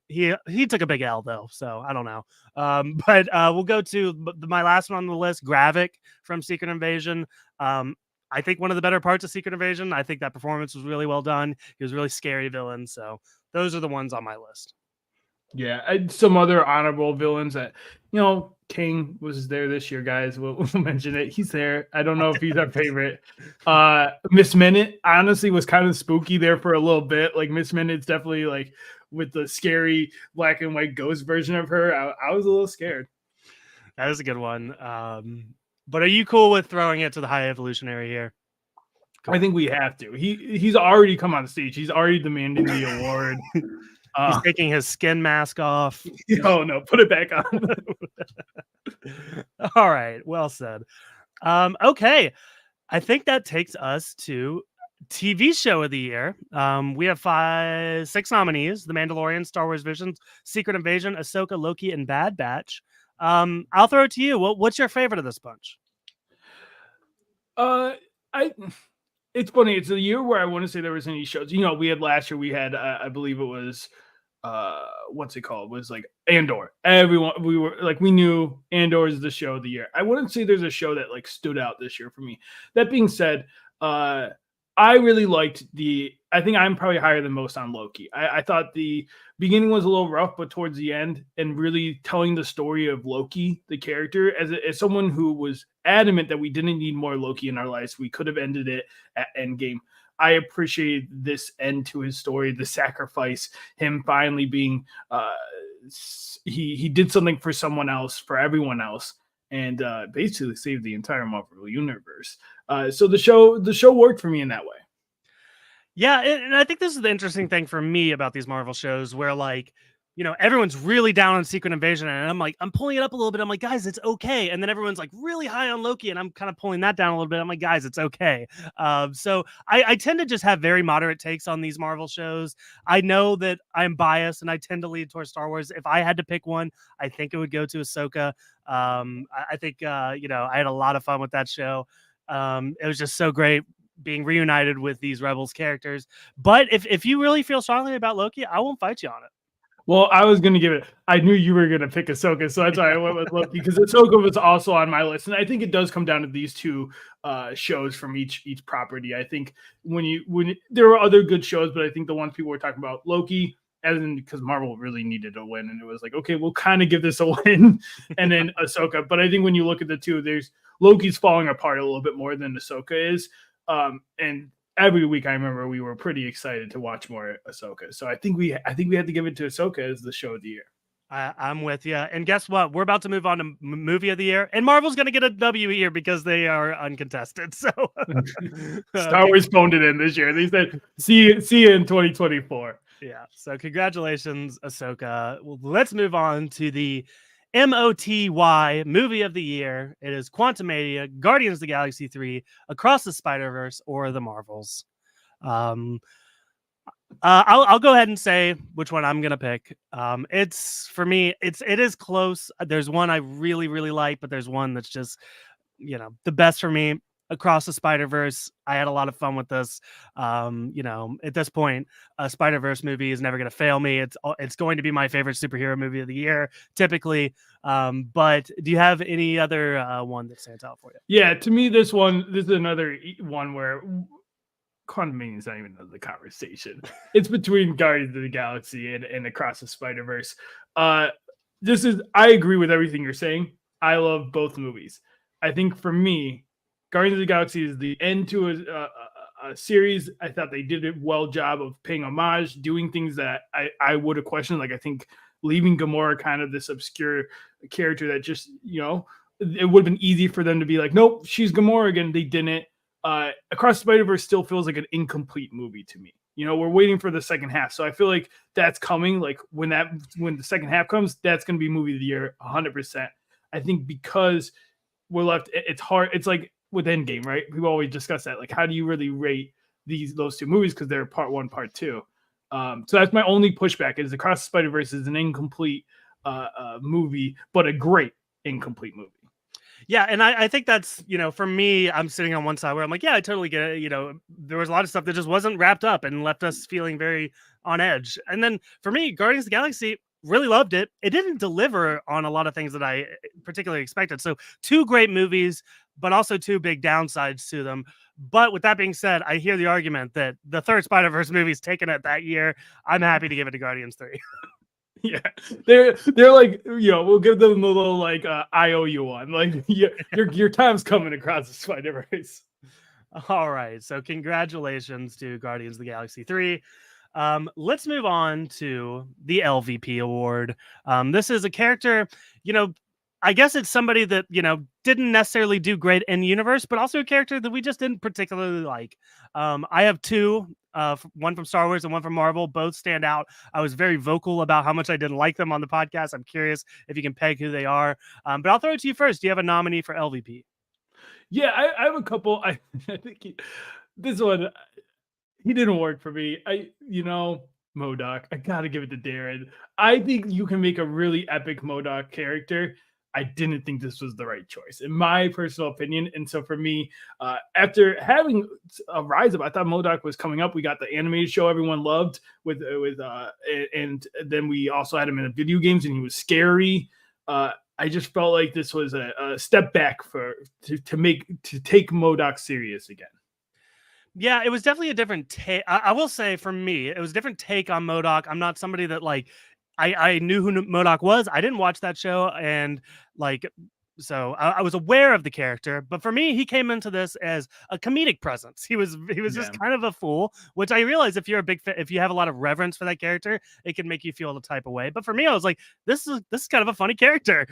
He took a big L though, so I don't know. But we'll go to my last one on the list, Gravik from Secret Invasion. I think one of the better parts of Secret Invasion. I think that performance was really well done. He was a really scary villain. So those are the ones on my list. Yeah, some other honorable villains that, King was there this year, guys. We'll mention it. He's there. I don't know if he's our favorite. Miss Minute, honestly, was kind of spooky there for a little bit. Like, Miss Minute's definitely, like, with the scary black and white ghost version of her, I was a little scared. That is a good one. But are you cool with throwing it to the High Evolutionary here? I think we have to. He's already come on stage. He's already demanding the award. He's taking his skin mask off. Oh no, put it back on. All right, well said. Okay, I think that takes us to TV show of the year. We have 6 nominees: The Mandalorian, Star Wars Visions, Secret Invasion, Ahsoka, Loki, and Bad Batch. I'll throw it to you. What's your favorite of this bunch? I it's funny. It's a year where I want to say there was any shows. You know, we had last year. We had, I believe it was, what's it called? It was like Andor. Everyone, we knew Andor is the show of the year. I wouldn't say there's a show that like stood out this year for me. That being said, I really liked I think I'm probably higher than most on Loki. I thought the beginning was a little rough, but towards the end, and really telling the story of Loki, the character, as someone who was adamant that we didn't need more Loki in our lives, we could have ended it at Endgame. I appreciate this end to his story, the sacrifice, him finally being, he did something for someone else, for everyone else, and basically saved the entire Marvel universe. So the show worked for me in that way. Yeah, and I think this is the interesting thing for me about these Marvel shows where, like, you know, everyone's really down on Secret Invasion, and I'm like, I'm pulling it up a little bit. I'm like, guys, it's okay. And then everyone's like really high on Loki, and I'm kind of pulling that down a little bit. I'm like, guys, it's okay. So I tend to just have very moderate takes on these Marvel shows. I know that I'm biased, and I tend to lean towards Star Wars. If I had to pick one, I think it would go to Ahsoka. I think, you know, I had a lot of fun with that show. It was just so great being reunited with these Rebels characters. But if you really feel strongly about Loki, I won't fight you on it. Well, I was going to give it. I knew you were going to pick Ahsoka, so that's why I went with Loki, because Ahsoka was also on my list, and I think it does come down to these two shows from each property. I think when there were other good shows, but I think the ones people were talking about, Loki, as in because Marvel really needed a win, and it was like, okay, we'll kind of give this a win, and then Ahsoka. But I think when you look at the two, there's Loki's falling apart a little bit more than Ahsoka is. And every week I remember we were pretty excited to watch more Ahsoka. So I think we had to give it to Ahsoka as the show of the year. I'm with you. And guess what? We're about to move on to movie of the year, and Marvel's going to get a W here because they are uncontested. So Star Wars phoned it in this year. They said, "See you in 2024." Yeah. So congratulations, Ahsoka. Well, let's move on to the MOTY movie of the year. It is Quantumania, Guardians of the Galaxy 3, Across the Spider-Verse, or The Marvels. I'll go ahead and say which one I'm gonna pick. It's for me, it is close. There's one I really, really like, but there's one that's just, you know, the best for me. Across the Spider-Verse, I had a lot of fun with this. You know, at this point, a Spider-Verse movie is never going to fail me. It's going to be my favorite superhero movie of the year, typically. But do you have any other one that stands out for you? Yeah, to me, this is another one where Quantumania is not even the conversation. It's between Guardians of the Galaxy and Across the Spider-Verse. I agree with everything you're saying. I love both movies. I think for me, Guardians of the Galaxy is the end to a series. I thought they did a well job of paying homage, doing things that I would have questioned. Like, I think leaving Gamora kind of this obscure character that just, you know, it would have been easy for them to be like, nope, she's Gamora again. They didn't. Across the Spider-Verse still feels like an incomplete movie to me. You know, we're waiting for the second half. So I feel like that's coming. Like when the second half comes, that's going to be movie of the year 100%. I think because we're left, it's hard. It's like with Endgame, right? People always discuss that. Like, how do you really rate those two movies? Because they're part one, part two. So that's my only pushback is Across the Spider-Verse is an incomplete movie, but a great incomplete movie. Yeah, and I think that's, you know, for me, I'm sitting on one side where I'm like, yeah, I totally get it. You know, there was a lot of stuff that just wasn't wrapped up and left us feeling very on edge. And then for me, Guardians of the Galaxy, really loved it. It didn't deliver on a lot of things that I particularly expected. So 2 great movies, but also 2 big downsides to them. But with that being said, I hear the argument that the third Spider-Verse movie is taking it that year. I'm happy to give it to Guardians 3. Yeah, they're like, you know, we'll give them a little like IOU one. Like, your time's coming Across the Spider-Verse. All right, so congratulations to Guardians of the Galaxy 3. Let's move on to the LVP award. This is a character, you know, I guess it's somebody that, you know, didn't necessarily do great in the universe, but also a character that we just didn't particularly like. I have 2 one from Star Wars and one from Marvel. Both stand out. I was very vocal about how much I didn't like them on the podcast. I'm curious if you can peg who they are. But I'll throw it to you first. Do you have a nominee for LVP? Yeah, I have a couple. I think this one he didn't work for me. MODOK. I gotta give it to Darren. I think you can make a really epic MODOK character. I didn't think this was the right choice, in my personal opinion. And so for me, after having a rise up, I thought MODOK was coming up. We got the animated show everyone loved and then we also had him in the video games, and he was scary. I just felt like this was a step back to take MODOK serious again. Yeah, it was definitely a different take. I will say for me, it was a different take on MODOK. I'm not somebody that I knew who MODOK was. I didn't watch that show, and so I was aware of the character. But for me, he came into this as a comedic presence. He was just kind of a fool, which I realize if you're a big if you have a lot of reverence for that character, it can make you feel the type of way. But for me, I was like, this is kind of a funny character.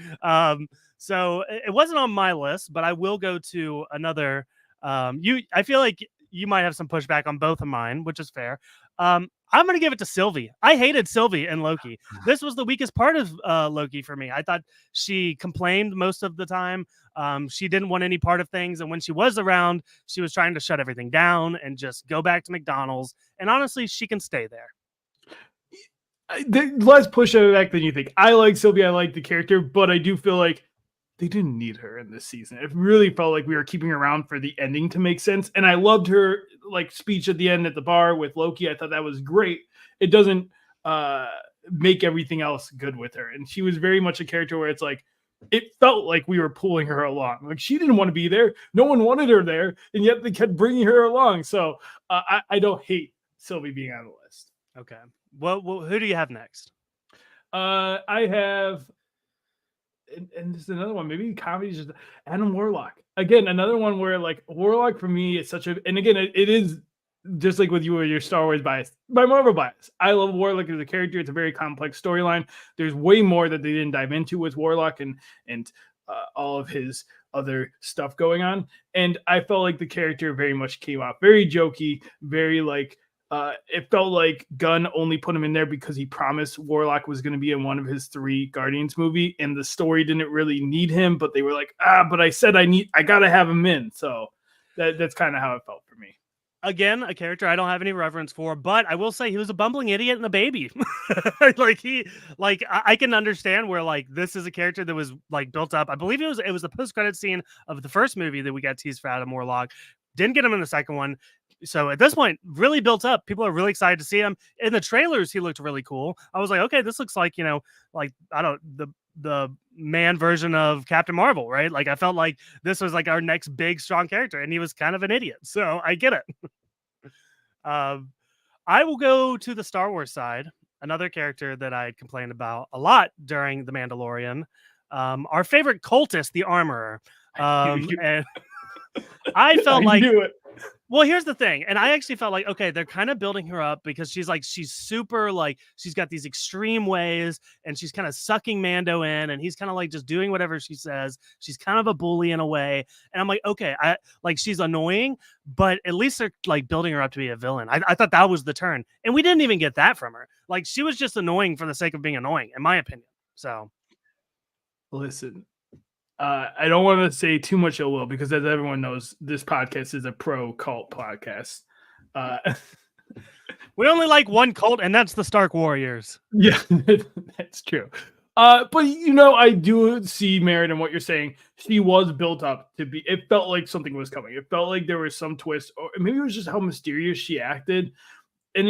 So it wasn't on my list, but I will go to another. I feel like you might have some pushback on both of mine, which is fair. I'm going to give it to Sylvie. I hated Sylvie and Loki. This was the weakest part of Loki for me. I thought she complained most of the time. She didn't want any part of things. And when she was around, she was trying to shut everything down and just go back to McDonald's. And honestly, she can stay there. Less push it back than you think. I like Sylvie. I like the character, but I do feel like they didn't need her in this season. It really felt like we were keeping her around for the ending to make sense. And I loved her speech at the end at the bar with Loki. I thought that was great. It doesn't make everything else good with her. And she was very much a character where it's like, it felt like we were pulling her along. Like she didn't want to be there. No one wanted her there. And yet they kept bringing her along. So I don't hate Sylvie being on the list. Okay. Well, who do you have next? I have... And this is another one. Maybe comedy is just Adam Warlock. Again, another one where Warlock for me is such a, and again, it is just like with you or your Star Wars bias, my Marvel bias. I love Warlock as a character. It's a very complex storyline. There's way more that they didn't dive into with Warlock and all of his other stuff going on. And I felt like the character very much came off very jokey, very it felt like Gunn only put him in there because he promised Warlock was going to be in one of his 3 Guardians movie, and the story didn't really need him, but they were like, but I said I got to have him in. So that's kind of how it felt for me. Again, a character I don't have any reverence for, but I will say he was a bumbling idiot and a baby. I can understand where this is a character that was built up. I believe it was the post-credit scene of the first movie that we got teased for Adam Warlock. Didn't get him in the second one. So at this point, really built up. People are really excited to see him. In the trailers, he looked really cool. I was like, okay, this looks like, the man version of Captain Marvel, right? I felt like this was our next big, strong character, and he was kind of an idiot. So I get it. I will go to the Star Wars side. Another character that I complained about a lot during The Mandalorian. Our favorite cultist, the Armorer. And I felt like... knew it. Well, here's the thing. And I actually felt like, okay, they're kind of building her up because she's super, she's got these extreme ways and she's kind of sucking Mando in and he's kind of just doing whatever she says. She's kind of a bully in a way. And I'm like, okay, she's annoying, but at least they're building her up to be a villain. I thought that was the turn. And we didn't even get that from her. She was just annoying for the sake of being annoying, in my opinion. So. Listen. I don't want to say too much ill will because, as everyone knows, this podcast is a pro cult podcast. We only like one cult, and that's the Stark Warriors. Yeah, that's true. But I do see merit in what you're saying. She was built up to be. It felt like something was coming. It felt like there was some twist, or maybe it was just how mysterious she acted, and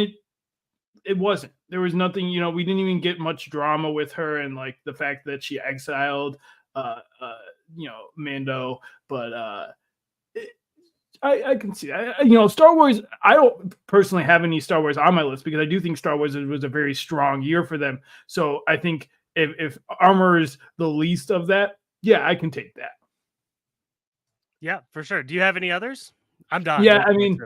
it wasn't. There was nothing. We didn't even get much drama with her, and the fact that she exiled. Mando, but I can see that. Star Wars, I don't personally have any Star Wars on my list because I do think Star Wars was a very strong year for them. So I think if Armor is the least of that, yeah, I can take that. Yeah, for sure. Do you have any others? I'm done. Yeah, I mean,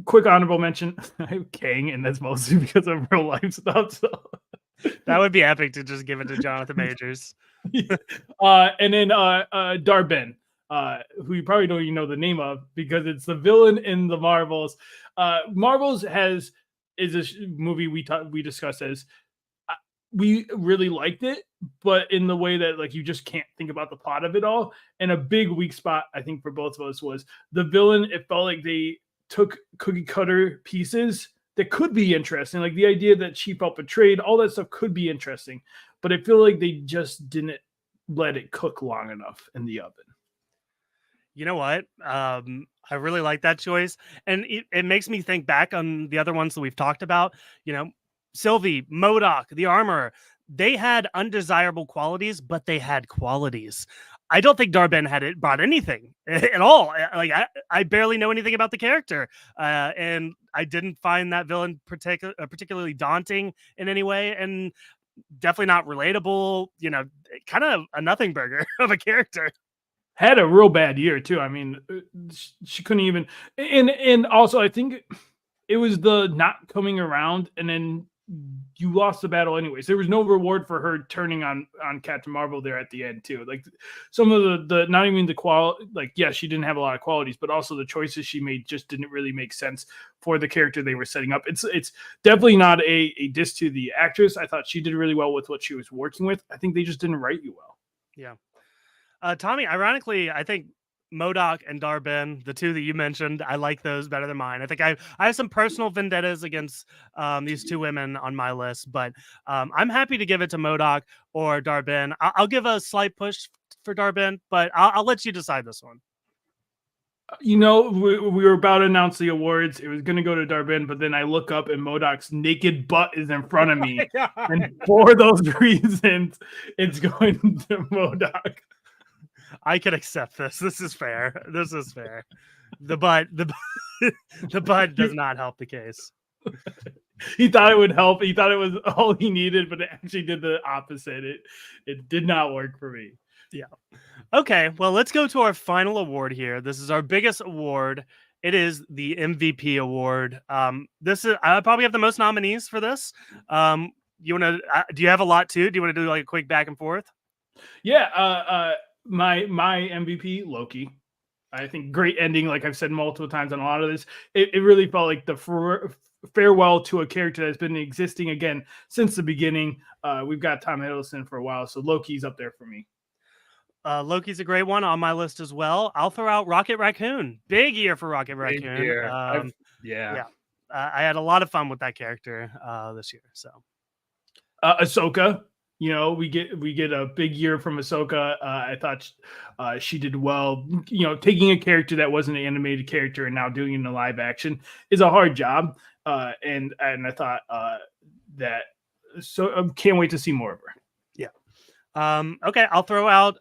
quick honorable mention. I have Kang, and that's mostly because of real life stuff. So that would be epic to just give it to Jonathan Majors. And then Darben. who you probably don't even know the name of because it's the villain in the Marvels. Marvels is a movie we discussed as we really liked it, but in the way that like you just can't think about the plot of it all. And a big weak spot I think for both of us was the villain. It felt like they took cookie cutter pieces that could be interesting, like the idea that she felt betrayed. All that stuff could be interesting, but I feel like they just didn't let it cook long enough in the oven. You know what? I really like that choice, and it makes me think back on the other ones that we've talked about. You know, Sylvie, Modoc, the armor. They had undesirable qualities, but they had qualities. I don't think Darben had it brought anything at all. I barely know anything about the character, and I didn't find that villain particularly daunting in any way, and definitely not relatable. You know, kind of a nothing burger of a character. Had a real bad year too. I mean, she couldn't even. And also, I think it was the not coming around, and then you lost the battle anyways. There was no reward for her turning on Captain Marvel there at the end too. Like some of the not even the like yeah, she didn't have a lot of qualities, but also the choices she made just didn't really make sense for the character they were setting up. It's definitely not a diss to the actress. I thought she did really well with what she was working with. I think they just didn't write you well. Yeah. Tommy, ironically, I think Modoc and Darben, the two that you mentioned, I like those better than mine. I think I have some personal vendettas against these two women on my list, but I'm happy to give it to Modoc or Darben. I'll give a slight push for Darben, but I'll let you decide this one. You know, we were about to announce the awards. It was going to go to Darben, but then I look up and Modoc's naked butt is in front of me. And for those reasons, it's going to Modoc. I can accept this. This is fair. This is fair. The butt does not help the case. He thought it would help. He thought it was all he needed, but it actually did the opposite. It did not work for me. Yeah. Okay, well, let's go to our final award here. This is our biggest award. It is the MVP award. This is I probably have the most nominees for this. You want to? Do you have a lot too? Do you want to do like a quick back and forth? Yeah. My MVP, Loki. I think great ending. Like I've said multiple times on a lot of this, it really felt like the farewell to a character that's been existing again since the beginning. We've got Tom Hiddleston for a while, so Loki's up there for me. Loki's a great one on my list as well. I'll throw out Rocket Raccoon. Big year for Rocket Big Raccoon. year. Yeah. I had a lot of fun with that character this year. So, Ahsoka. You know, we get a big year from Ahsoka. I thought she did well. You know, taking a character that wasn't an animated character and now doing it in a live action is a hard job. And I thought that. So I can't wait to see more of her. Okay, I'll throw out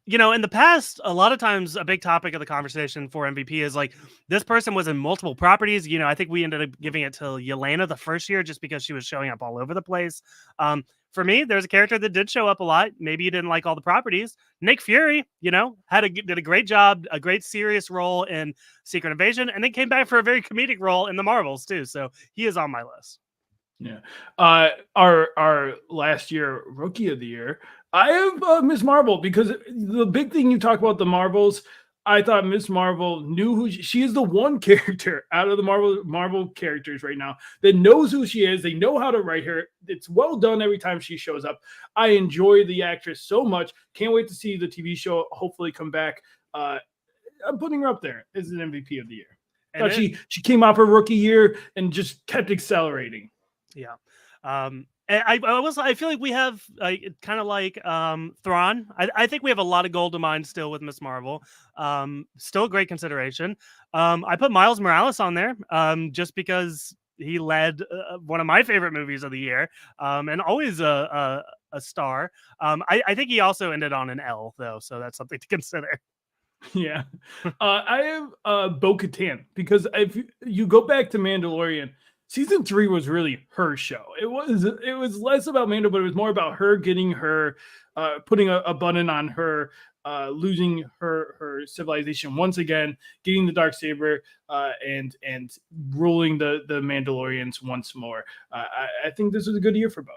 you know, in the past, a lot of times a big topic of the conversation for MVP is like this person was in multiple properties. You know, I think we ended up giving it to Yelena the first year just because she was showing up all over the place. For me, there's a character that did show up a lot. Maybe you didn't like all the properties. Nick Fury, you know, did a great job, a great serious role in Secret Invasion, and then came back for a very comedic role in the Marvels too. So he is on my list. Yeah. Our last year rookie of the year, I have Miss Marvel, because the big thing you talk about the Marvels, I thought Miss Marvel knew who she is. The one character out of the Marvel characters right now that knows who she is. They know how to write her. It's well done every time she shows up. I enjoy the actress so much. Can't wait to see the TV show hopefully come back. I'm putting her up there as an MVP of the year. Thought she came off her rookie year and just kept accelerating. Yeah. I feel like we have kind of like Thrawn. I think we have a lot of gold to mine still with Miss Marvel. Still a great consideration. I put Miles Morales on there just because he led one of my favorite movies of the year and always a star. I think he also ended on an L though, so that's something to consider. Yeah. I have Bo-Katan, because if you go back to Mandalorian, season 3 was really her show. It was less about Mando, but it was more about her getting her, putting a button on her, losing her civilization once again, getting the Darksaber, and ruling the Mandalorians once more. I think this was a good year for Bo.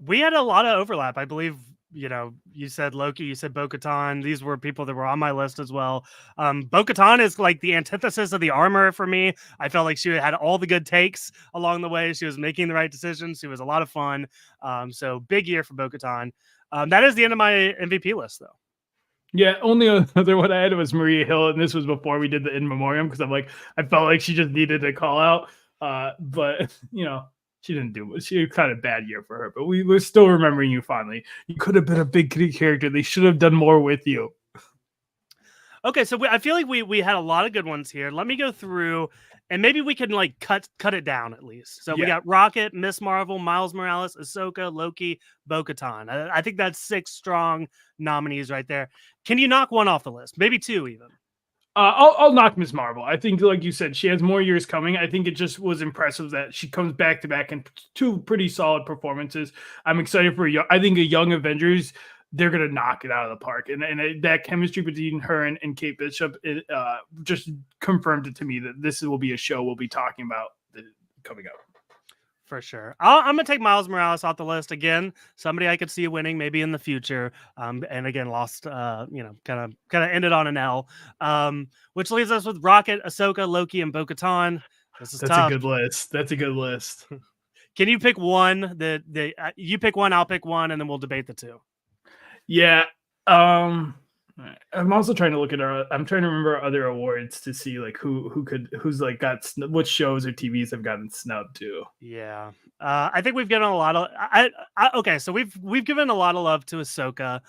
We had a lot of overlap. I believe you said Loki, you said Bo-Katan. These were people that were on my list as well. Bo-Katan is like the antithesis of the armor for me. I felt like she had all the good takes along the way. She was making the right decisions. She was a lot of fun. So big year for Bo-Katan. That is the end of my MVP list, though. Yeah, only other one I had was Maria Hill, and this was before we did the in memoriam because I felt like she just needed a call out. But she didn't do it. She had a bad year for her, but we're still remembering you fondly. You could have been a big character. They should have done more with you. Okay, so I feel like we had a lot of good ones here. Let me go through, and maybe we can like cut it down at least. So we got Rocket, Miss Marvel, Miles Morales, Ahsoka, Loki, Bo-Katan. I think that's 6 strong nominees right there. Can you knock one off the list? Maybe 2 even. I'll knock Miss Marvel. I think, like you said, she has more years coming. I think it just was impressive that she comes back to back in 2 pretty solid performances. I'm excited for I think a Young Avengers. They're gonna knock it out of the park, and that chemistry between her and Kate Bishop just confirmed it to me that this will be a show we'll be talking about coming up. For sure. I'm going to take Miles Morales off the list again. Somebody I could see winning maybe in the future. And again, lost, kind of ended on an L. Which leaves us with Rocket, Ahsoka, Loki, and Bo-Katan. That's tough. A good list. That's a good list. Can you pick one? You pick one, I'll pick one, and then we'll debate the 2. Yeah. I'm also trying to look at I'm trying to remember other awards to see like who's like got what shows or TVs have gotten snubbed too. Yeah, I think we've given a lot of. Okay, so we've given a lot of love to Ahsoka,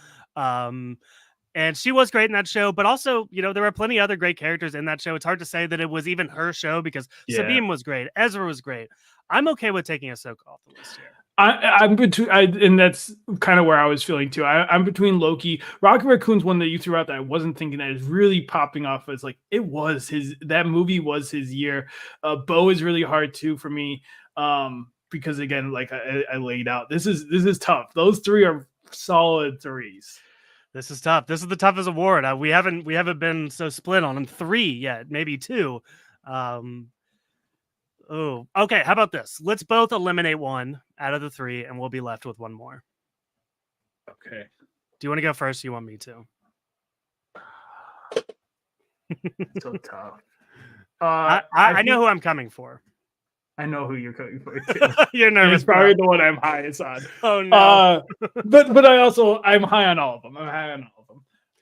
and she was great in that show. But also, there were plenty of other great characters in that show. It's hard to say that it was even her show because Sabine was great, Ezra was great. I'm okay with taking Ahsoka off the list here. I'm between, and that's kind of where I was feeling too. I'm between Loki. Rocket Raccoon's one that you threw out that I wasn't thinking that is really popping off as like it was that movie was his year. Bo is really hard too for me because again, like I laid out, this is tough. Those 3 are solid 3s. This is tough. This is the toughest award. We haven't been so split on 3 yet, maybe 2. Oh, okay. How about this? Let's both eliminate one out of the 3, and we'll be left with one more. Okay. Do you want to go first? Or you want me to? So tough. I know who I'm coming for. I know who you're coming for. You're nervous. It's probably the one I'm highest on. Oh no. But I'm high on all of them.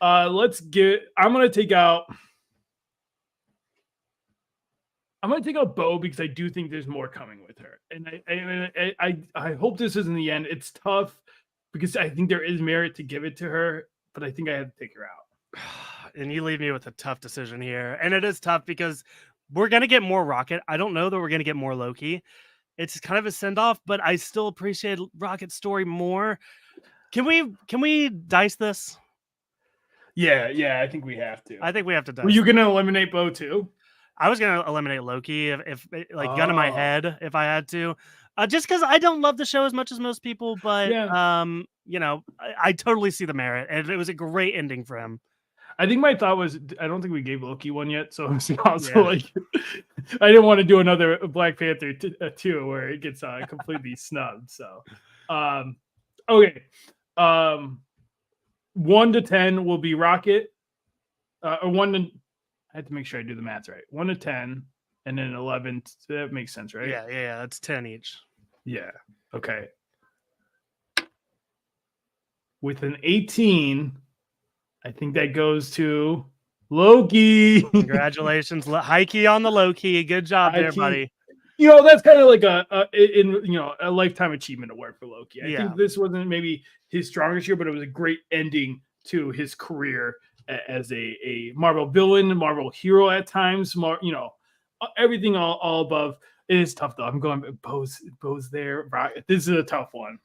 I'm gonna take out. I'm going to take out Bo because I do think there's more coming with her. And I hope this isn't the end. It's tough because I think there is merit to give it to her, but I think I have to take her out. And you leave me with a tough decision here. And it is tough because we're going to get more Rocket. I don't know that we're going to get more Loki. It's kind of a send-off, but I still appreciate Rocket's story more. Can we dice this? Yeah, I think we have to. I think we have to dice. Were you going to eliminate Bo too? I was going to eliminate Loki if gun to my head if I had to, just because I don't love the show as much as most people. But I totally see the merit, and it was a great ending for him. I think my thought was I don't think we gave Loki one yet, so it's also like I didn't want to do another Black Panther 2 where it gets completely snubbed. So, okay, 1 to 10 will be Rocket, or 1 to. I had to make sure I do the math right. 1 to 10, and then 11. That makes sense, right? Yeah. That's 10 each. Yeah. Okay. With an 18, I think that goes to Loki. Congratulations, Heike on the Loki. Good job there, buddy. That's kind of like a lifetime achievement award for Loki. I think this wasn't maybe his strongest year, but it was a great ending to his career as a Marvel villain, Marvel hero at times, everything all above. It is tough though. I'm going Bo's there. This is a tough one.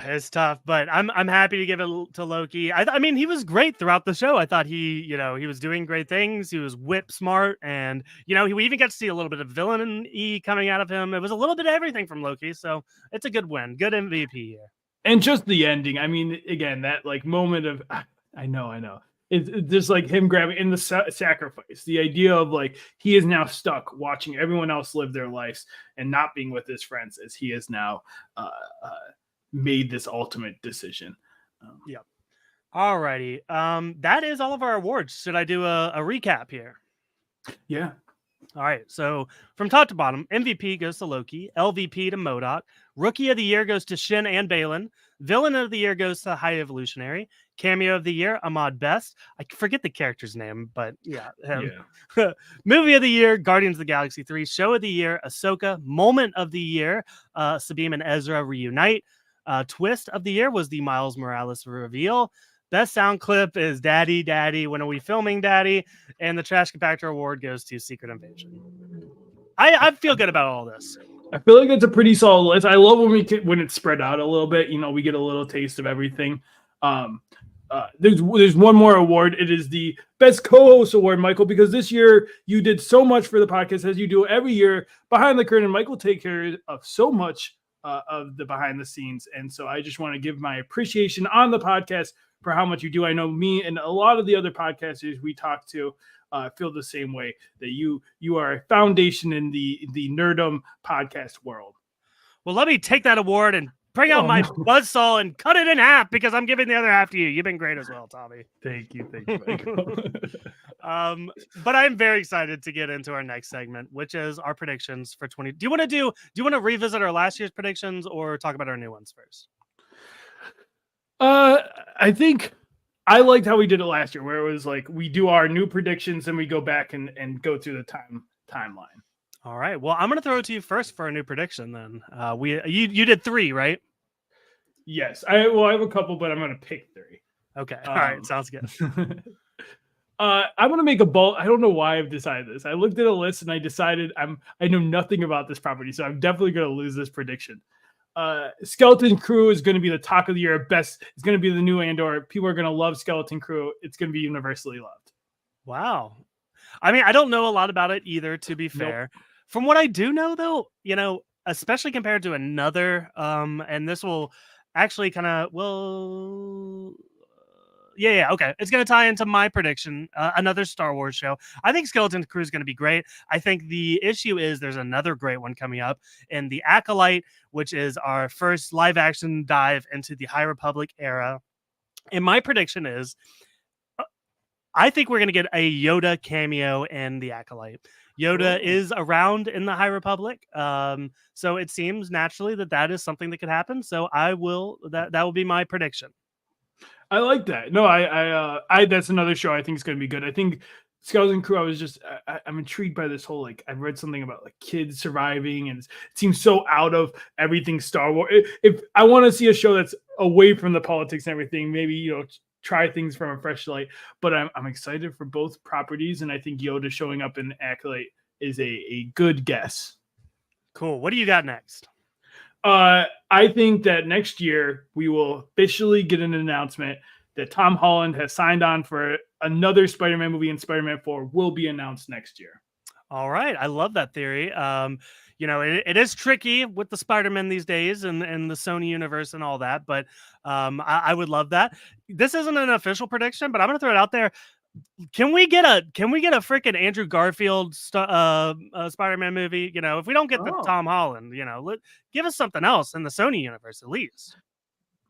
It's tough, but I'm happy to give it to Loki. I mean, he was great throughout the show. I thought he was doing great things. He was whip smart, and we even got to see a little bit of villainy coming out of him. It was a little bit of everything from Loki, so it's a good win, good MVP here. And just the ending. I mean, again, that like moment of I know. It's just like him grabbing in the sacrifice. The idea of like he is now stuck watching everyone else live their lives and not being with his friends as he has now made this ultimate decision. Yep. Alrighty. That is all of our awards. Should I do a recap here? Yeah. All right. So from top to bottom, MVP goes to Loki, LVP to MODOK, Rookie of the Year goes to Shin and Balin, Villain of the Year goes to High Evolutionary, Cameo of the Year, Ahmad Best. I forget the character's name, but yeah, him. Yeah. Movie of the Year, Guardians of the Galaxy 3, Show of the Year, Ahsoka, Moment of the Year, Sabine and Ezra reunite. Twist of the Year was the Miles Morales reveal. Best sound clip is Daddy, Daddy, When Are We Filming, Daddy? And the Trash Compactor Award goes to Secret Invasion. I feel good about all this. I feel like it's a pretty solid list. I love when it's spread out a little bit. We get a little taste of everything. There's one more award. It is the Best Co-Host Award, Michael, because this year you did so much for the podcast as you do every year behind the curtain. Michael take care of so much of the behind the scenes, and so I just want to give my appreciation on the podcast for how much you do. I know me and a lot of the other podcasters we talk to feel the same way, that you are a foundation in the nerdum podcast world. Well, let me take that award and bring out my buzzsaw and cut it in half, because I'm giving the other half to you. You've been great as well, Tommy. Thank you, Michael. But I'm very excited to get into our next segment, which is our predictions for 20. Do you want to revisit our last year's predictions or talk about our new ones first? I think I liked how we did it last year, where it was like we do our new predictions and we go back and go through the timeline. All right. Well, I'm going to throw it to you first for a new prediction. Then you did 3, right? Yes. I have a couple, but I'm going to pick 3. Okay. All right. Sounds good. I'm going to make a bold. I don't know why I've decided this. I looked at a list and I decided I know nothing about this property, so I'm definitely going to lose this prediction. Skeleton Crew is going to be the talk of the year. Best. It's going to be the new Andor. People are going to love Skeleton Crew. It's going to be universally loved. Wow. I mean, I don't know a lot about it either, to be fair. Nope. From what I do know, though, especially compared to another, and this will actually kind of, okay. It's going to tie into my prediction, another Star Wars show. I think Skeleton Crew is going to be great. I think the issue is there's another great one coming up in The Acolyte, which is our first live action dive into the High Republic era. And my prediction is, I think we're going to get a Yoda cameo in The Acolyte. Yoda is around in the High Republic. So it seems naturally that is something that could happen. So that will be my prediction. I like that. No, I that's another show I think is going to be good. I think Skeleton Crew, I'm intrigued by this whole, like, I've read something about like kids surviving, and it seems so out of everything Star Wars. If I want to see a show that's away from the politics and everything, maybe, try things from a fresh light. But I'm excited for both properties, and I think Yoda showing up in Acolyte is a good guess. Cool. What do you got next? I think that next year we will officially get an announcement that Tom Holland has signed on for another Spider-Man movie, and Spider-Man 4 will be announced next year. All right. I love that theory. It is tricky with the Spider-Man these days and the Sony universe and all that, but I would love that. This isn't an official prediction, but I'm going to throw it out there. Can we get a freaking Andrew Garfield Spider-Man movie? If we don't get the Tom Holland, give us something else in the Sony universe at least.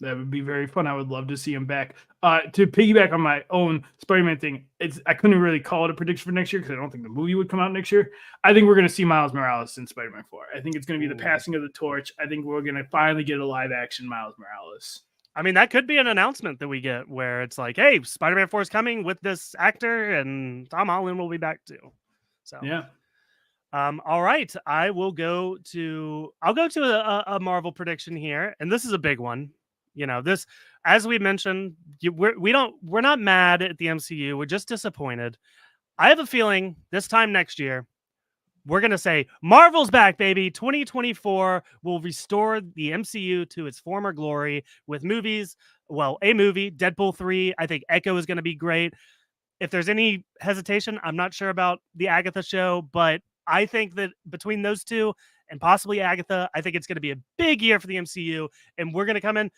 That would be very fun. I would love to see him back. To piggyback on my own Spider-Man thing, I couldn't really call it a prediction for next year because I don't think the movie would come out next year. I think we're going to see Miles Morales in Spider-Man 4. I think it's going to be the passing of the torch. I think we're going to finally get a live-action Miles Morales. I mean, that could be an announcement that we get where it's like, hey, Spider-Man 4 is coming with this actor, and Tom Holland will be back too. So yeah. All right. I'll go to a Marvel prediction here, and this is a big one. This, as we mentioned, we're not mad at the MCU. We're just disappointed. I have a feeling this time next year, we're going to say Marvel's back, baby. 2024 will restore the MCU to its former glory with movies. Well, a movie, Deadpool 3. I think Echo is going to be great. If there's any hesitation, I'm not sure about the Agatha show, but I think that between those two and possibly Agatha, I think it's going to be a big year for the MCU, and we're going to come in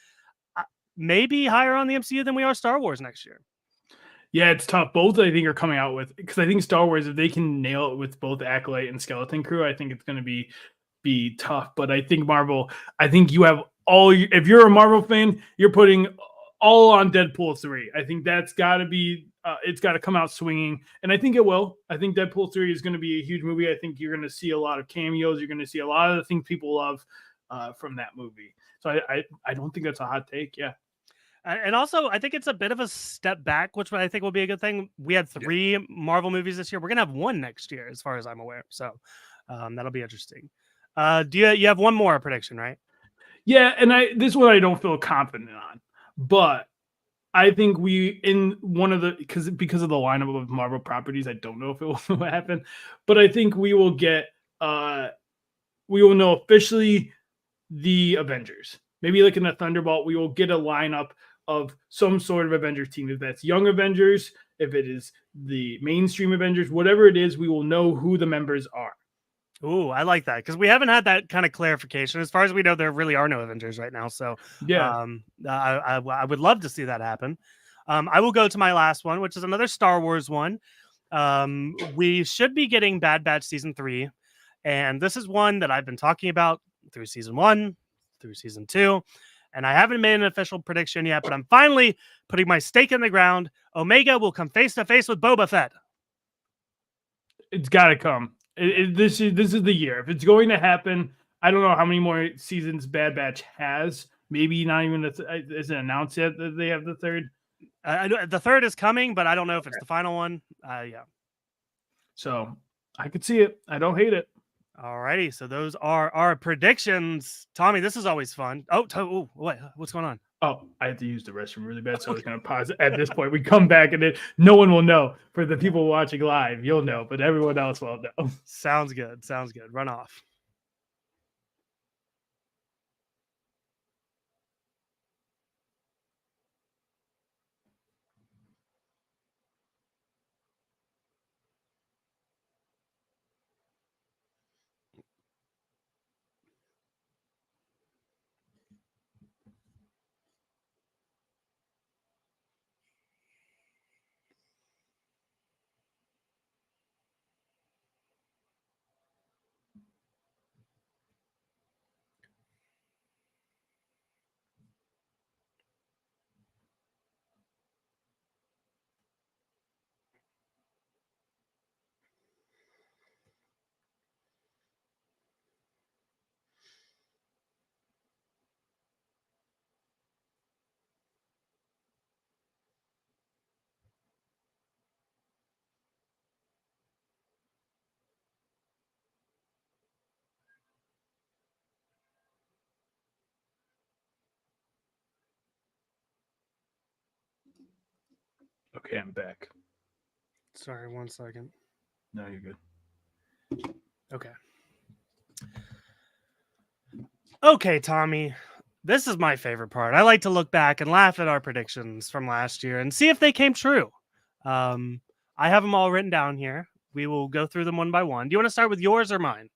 maybe higher on the MCU than we are Star Wars next year. Yeah, it's tough. Both, I think, are coming out with, because I think Star Wars, if they can nail it with both Acolyte and Skeleton Crew, I think it's going to be tough. But I think Marvel, I think you have if you're a Marvel fan, you're putting all on Deadpool 3. I think that's got to be, it's got to come out swinging. And I think it will. I think Deadpool 3 is going to be a huge movie. I think you're going to see a lot of cameos. You're going to see a lot of the things people love from that movie. So I don't think that's a hot take. Yeah. And also, I think it's a bit of a step back, which I think will be a good thing. We had 3 Marvel movies this year. We're gonna have 1 next year, as far as I'm aware. So that'll be interesting. Do you have one more prediction, right? Yeah, and this one I don't feel confident on, but I think we in one of the because of the lineup of Marvel properties, I don't know if it will happen, but I think we will get we will know officially the Avengers. Maybe like in a Thunderbolt, we will get a lineup of some sort of Avengers team. If that's Young Avengers, if it is the mainstream Avengers, whatever it is, we will know who the members are. Ooh, I like that because we haven't had that kind of clarification. As far as we know, there really are no Avengers right now. So Yeah. I would love to see that happen. I will go to my last one, which is another Star Wars one. We should be getting Bad Batch season 3, and this is one that I've been talking about through season 1, through season 2, and I haven't made an official prediction yet. But I'm finally putting my stake in the ground. Omega will come face to face with Boba Fett. It's got to come. This is the year. If it's going to happen, I don't know how many more seasons Bad Batch has. Maybe not even is it announced yet that they have the 3rd? The 3rd is coming, but I don't know if it's the final one. Yeah. So I could see it. I don't hate it. Alrighty, so those are our predictions. Tommy, this is always fun. Oh, what's going on? Oh, I have to use the restroom really bad, so I was going to pause at this point. We come back, and then no one will know. For the people watching live, you'll know, but everyone else will know. Sounds good. Run off. Okay, I'm back. Sorry, 1 second. No, you're good. Okay. Okay, Tommy. This is my favorite part. I like to look back and laugh at our predictions from last year and see if they came true. I have them all written down here. We will go through them one by one. Do you want to start with yours or mine?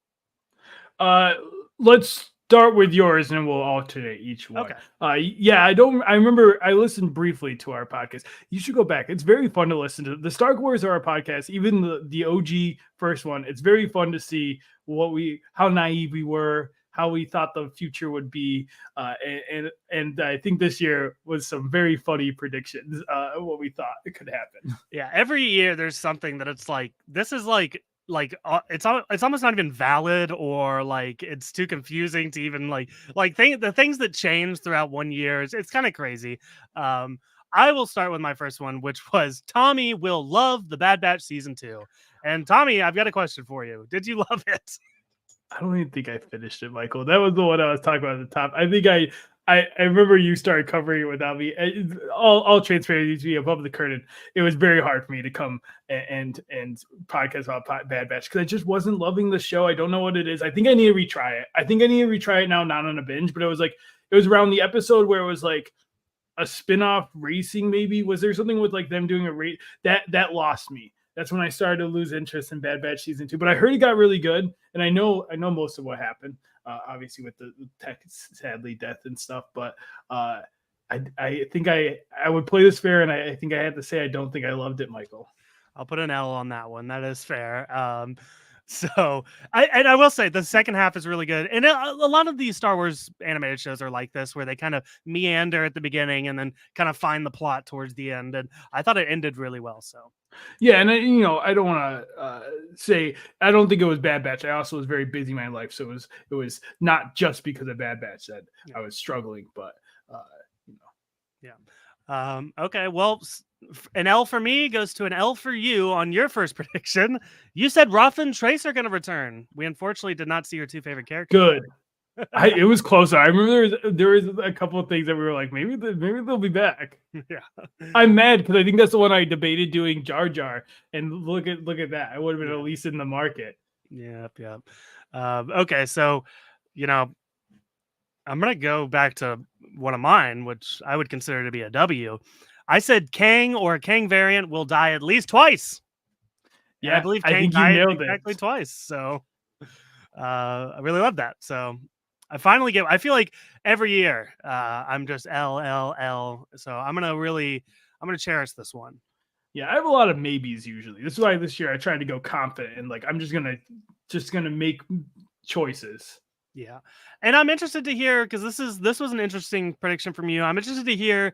Let's start with yours, and we'll alternate each one. Okay. Yeah, I remember I listened briefly to our podcast. You should go back. It's very fun to listen to. The Star Wars are our podcast, even the OG first one. It's very fun to see how naive we were, how we thought the future would be, and I think this year was some very funny predictions. What we thought it could happen. Yeah, every year there's something that it's like this is like it's almost not even valid, or like it's too confusing to even the things that change throughout one year. It's kind of crazy. I will start with my first one, which was Tommy will love the Bad Batch season 2. And Tommy, I've got a question for you. Did you love it? I don't even think I finished it, Michael. That was the one I was talking about at the top. I think I remember you started covering it without me. All transparency to be above the curtain. It was very hard for me to come and podcast about Bad Batch because I just wasn't loving the show. I don't know what it is. I think I need to retry it. I think I need to retry it now, not on a binge, but it was around the episode where it was like a spin-off racing, maybe. Was there something with like them doing a race that lost me? That's when I started to lose interest in Bad Batch season 2. But I heard it got really good, and I know most of what happened. Obviously, with the tech, sadly, death and stuff. But I think I would play this fair, and I think I had to say I don't think I loved it, Michael. I'll put an L on that one. That is fair. So I will say the second half is really good, and a lot of these Star Wars animated shows are like this, where they kind of meander at the beginning and then kind of find the plot towards the end. And I thought it ended really well. So Yeah, and I don't want to say I don't think it was Bad Batch. I also was very busy in my life, so it was not just because of Bad Batch that I was struggling, but uh, you know. yeah. Okay, well, an L for me goes to an L for you on your first prediction. You said Ruff and Trace are going to return. We unfortunately did not see your two favorite characters. Good. It was close. I remember there was a couple of things that we were like, maybe they'll be back. Yeah, I'm mad because I think that's the one I debated doing Jar Jar, and look at that. I would have been at least in the market. yep. Okay, so you know, I'm gonna go back to one of mine, which I would consider to be a W. I said Kang or a Kang variant will die at least twice. And I Yeah, believe I Kang think you died nailed exactly it. twice. So I really love that. So I feel like every year I'm just L. So I'm gonna cherish this one. Yeah, I have a lot of maybes usually. This is why this year I tried to go confident and like I'm just gonna make choices. Yeah. And I'm interested to hear, because this was an interesting prediction from you. I'm interested to hear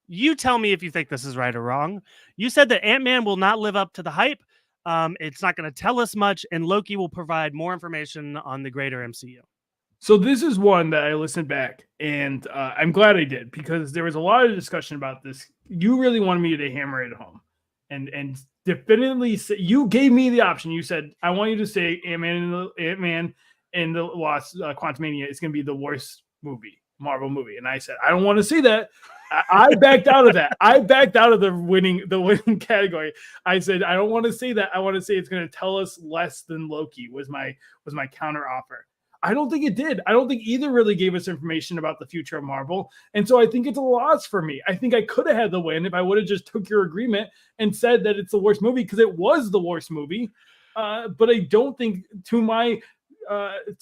you tell me if you think this is right or wrong. You said that Ant-Man will not live up to the hype. It's not going to tell us much, and Loki will provide more information on the greater MCU. So this is one that I listened back, and I'm glad I did because there was a lot of discussion about this. You really wanted me to hammer it home, and definitively you gave me the option. You said I want you to say Ant-Man and the Lost Quantumania is going to be the worst Marvel movie, and I said I don't want to see that. I backed out of that. I backed out of the winning category. I said I don't want to say that. I want to say it's going to tell us less than Loki was my counter offer. I don't think it did. I don't think either really gave us information about the future of Marvel. And so I think it's a loss for me. I think I could have had the win if I would have just took your agreement and said that it's the worst movie because it was the worst movie. But I don't think to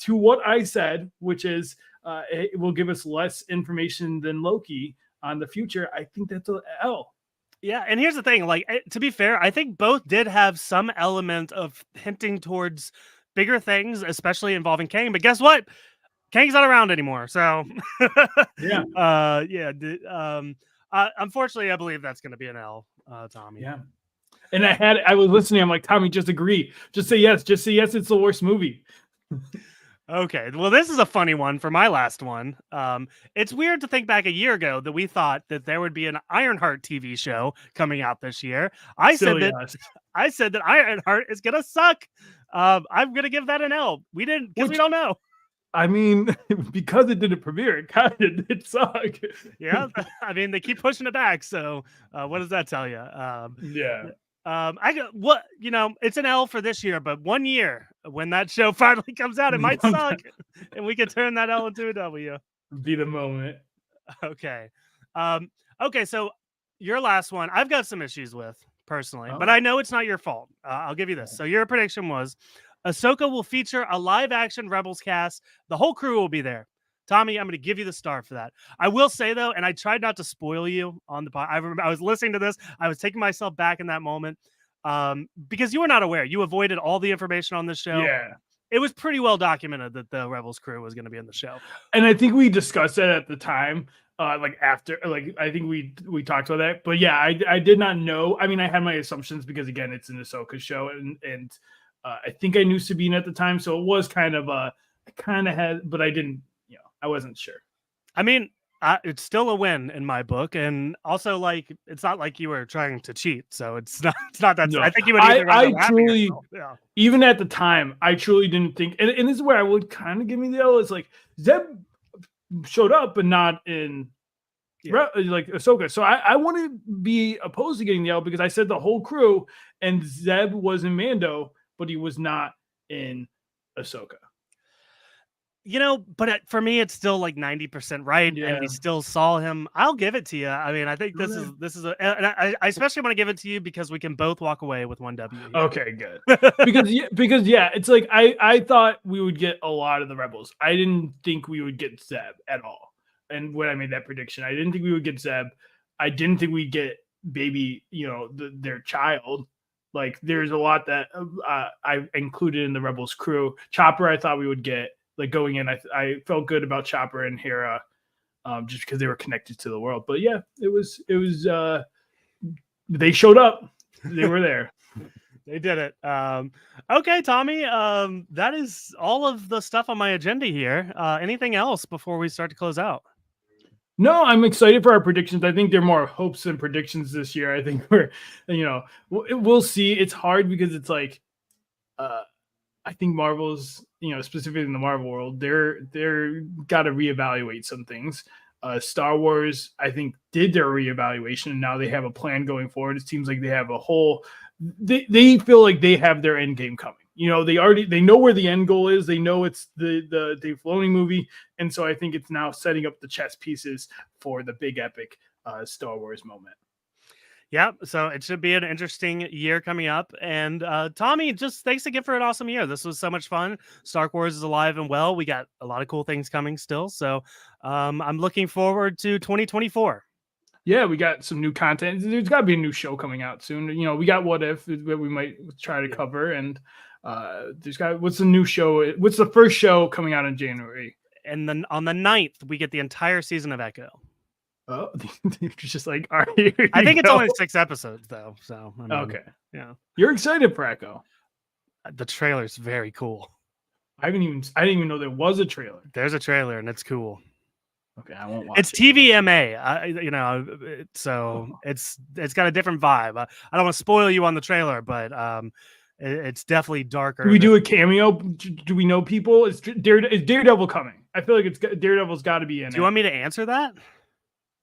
what I said, which is it will give us less information than Loki on the future. I think that's an L. Yeah, and here's the thing, like to be fair, I think both did have some element of hinting towards bigger things, especially involving Kang. But guess what? Kang's not around anymore. So Yeah. Unfortunately, I believe that's going to be an L, Tommy. Yeah. And I was listening. I'm like, Tommy, just agree. Just say yes. Just say yes. It's the worst movie. Okay, well, this is a funny one for my last one. It's weird to think back a year ago that we thought that there would be an Ironheart TV show coming out this year. I said that Ironheart is gonna suck. I'm gonna give that an L. We didn't, because we don't know. I mean, because it didn't premiere, it kind of did suck. Yeah, I mean, they keep pushing it back. So, what does that tell you? Yeah. It's an L for this year, but 1 year when that show finally comes out, it might suck, and we can turn that L into a W. Be the moment. Okay. Okay. So your last one, I've got some issues with personally, but I know it's not your fault. I'll give you this. So your prediction was Ahsoka will feature a live action Rebels cast. The whole crew will be there. Tommy, I'm going to give you the star for that. I will say, though, and I tried not to spoil you on the pod. I was listening to this. I was taking myself back in that moment because you were not aware. You avoided all the information on this show. Yeah. It was pretty well documented that the Rebels crew was going to be in the show. And I think we discussed that at the time. I think we talked about that. But yeah, I did not know. I mean, I had my assumptions because, again, it's an Ahsoka show. And I think I knew Sabine at the time. So it was kind of I kind of had, but I didn't. I wasn't sure. I mean, it's still a win in my book, and also like it's not like you were trying to cheat, so it's not that. No. I think you would. I truly, even at the time, I truly didn't think, and this is where I would kind of give me the L. It's like Zeb showed up, but not in like Ahsoka. So I want to be opposed to getting the L because I said the whole crew, and Zeb was in Mando, but he was not in Ahsoka. But for me, it's still like 90% right, and we still saw him. I'll give it to you. I mean, I think this is and I especially want to give it to you because we can both walk away with one W. Here. Okay, good. because it's like I thought we would get a lot of the Rebels. I didn't think we would get Zeb at all. And when I made that prediction, I didn't think we would get Zeb. I didn't think we'd get baby, their child. Like there's a lot that I included in the Rebels crew. Chopper, I thought we would get like going in. I felt good about Chopper and Hera, just because they were connected to the world. But yeah, it was they showed up. They were there. They did it. Okay, Tommy. That is all of the stuff on my agenda here. Anything else before we start to close out? No, I'm excited for our predictions. I think they're more hopes than predictions this year. I think we'll see. It's hard because it's like, I think Marvel's, specifically in the Marvel world, they're got to reevaluate some things. Star Wars, I think, did their reevaluation, and now they have a plan going forward. It seems like they have a whole. They feel like they have their end game coming. They know where the end goal is. They know it's the Dave Filoni movie, and so I think it's now setting up the chess pieces for the big epic Star Wars moment. Yeah, so it should be an interesting year coming up. And Tommy, just thanks again for an awesome year. This was so much fun. Star Wars is alive and well. We got a lot of cool things coming still. So I'm looking forward to 2024. Yeah, we got some new content. There's got to be a new show coming out soon. We got What If that we might try to cover, and what's the new show? What's the first show coming out in January? And then on the 9th, we get the entire season of Echo. Oh, you're just like, all right. I think it's only 6 episodes though. So okay, yeah, you're excited for Echo. The trailer's very cool. I didn't even know there was a trailer. There's a trailer and it's cool. Okay, I won't watch. It's TVMA, so it's got a different vibe. I don't want to spoil you on the trailer, but it's definitely darker. Do we do a cameo? Do we know people? Is Daredevil coming? I feel like Daredevil's got to be in it. Do you want me to answer that?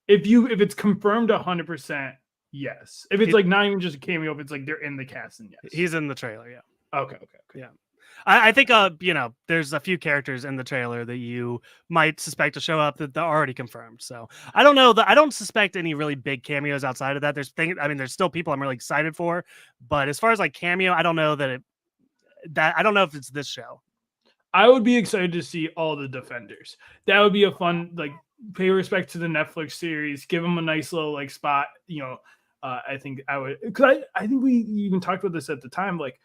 If it's confirmed 100%, yes. If it's like not even just a cameo, if it's like they're in the cast, and yes, he's in the trailer. Yeah. Okay. Yeah. I think there's a few characters in the trailer that you might suspect to show up that they're already confirmed. So I don't know I don't suspect any really big cameos outside of that. There's still people I'm really excited for, but as far as like cameo, I don't know I don't know if it's this show. I would be excited to see all the Defenders. That would be a fun, like, pay respect to the Netflix series, give them a nice little like spot. I think I would, because I think we even talked about this at the time, like,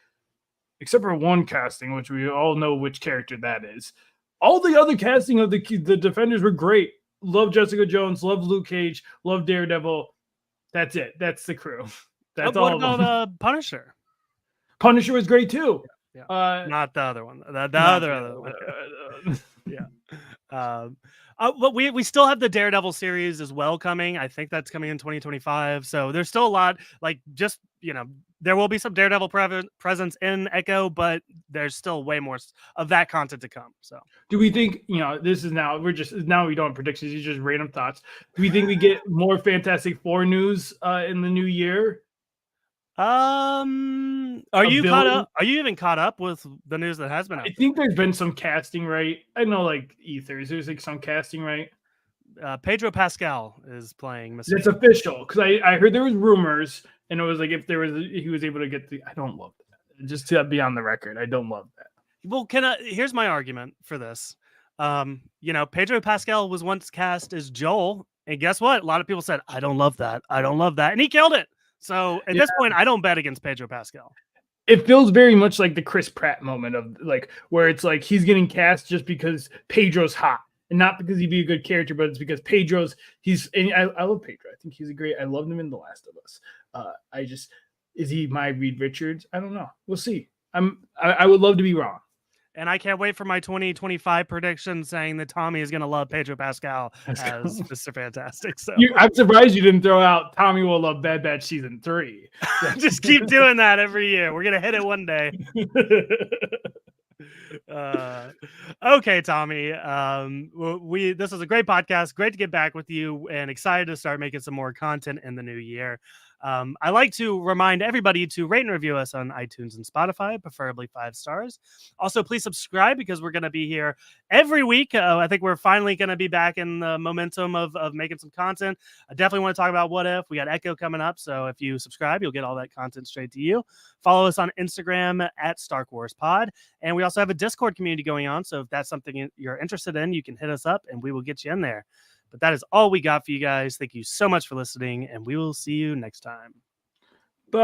except for one casting, which we all know which character that is. All the other casting of the Defenders were great. Love Jessica Jones, love Luke Cage, love Daredevil. That's it. That's the crew. That's all. What about Punisher? Punisher was great too. Yeah. Not the other one. The other one. Yeah. But we still have the Daredevil series as well coming. I think that's coming in 2025. So there's still a lot. Like, just there will be some Daredevil presence in Echo, but there's still way more of that content to come. So do we think, this is now we don't have predictions, these are just random thoughts. Do we think we get more Fantastic Four news in the new year? Are you caught up? Are you even caught up with the news that has been out? I think there's been some casting, right? I know, like, ethers. There's like some casting, right? Pedro Pascal is playing Mysterio. It's official, because I heard there was rumors, and it was like if he was able to get the. I don't love that. Just to be on the record, I don't love that. Well, here's my argument for this. Pedro Pascal was once cast as Joel, and guess what? A lot of people said, I don't love that, and he killed it. So at this point, I don't bet against Pedro Pascal. It feels very much like the Chris Pratt moment of, like, where it's like he's getting cast just because Pedro's hot, and not because he'd be a good character, but it's because I love Pedro. I think I loved him in The Last of Us. Is he my Reed Richards? I don't know. We'll see. I would love to be wrong. And I can't wait for my 2025 prediction saying that Tommy is going to love Pedro Pascal as Mr. Fantastic. So I'm surprised you didn't throw out Tommy will love Bad Batch Season 3. Just keep doing that every year. We're going to hit it one day. Okay, Tommy. This was a great podcast. Great to get back with you, and excited to start making some more content in the new year. I like to remind everybody to rate and review us on iTunes and Spotify, preferably 5 stars. Also, please subscribe, because we're going to be here every week. I think we're finally going to be back in the momentum of making some content. I definitely want to talk about What If. We got Echo coming up, so if you subscribe, you'll get all that content straight to you. Follow us on Instagram at StarkWarsPod, and we also have a Discord community going on, so if that's something you're interested in, you can hit us up, and we will get you in there. But that is all we got for you guys. Thank you so much for listening, and we will see you next time. Bye.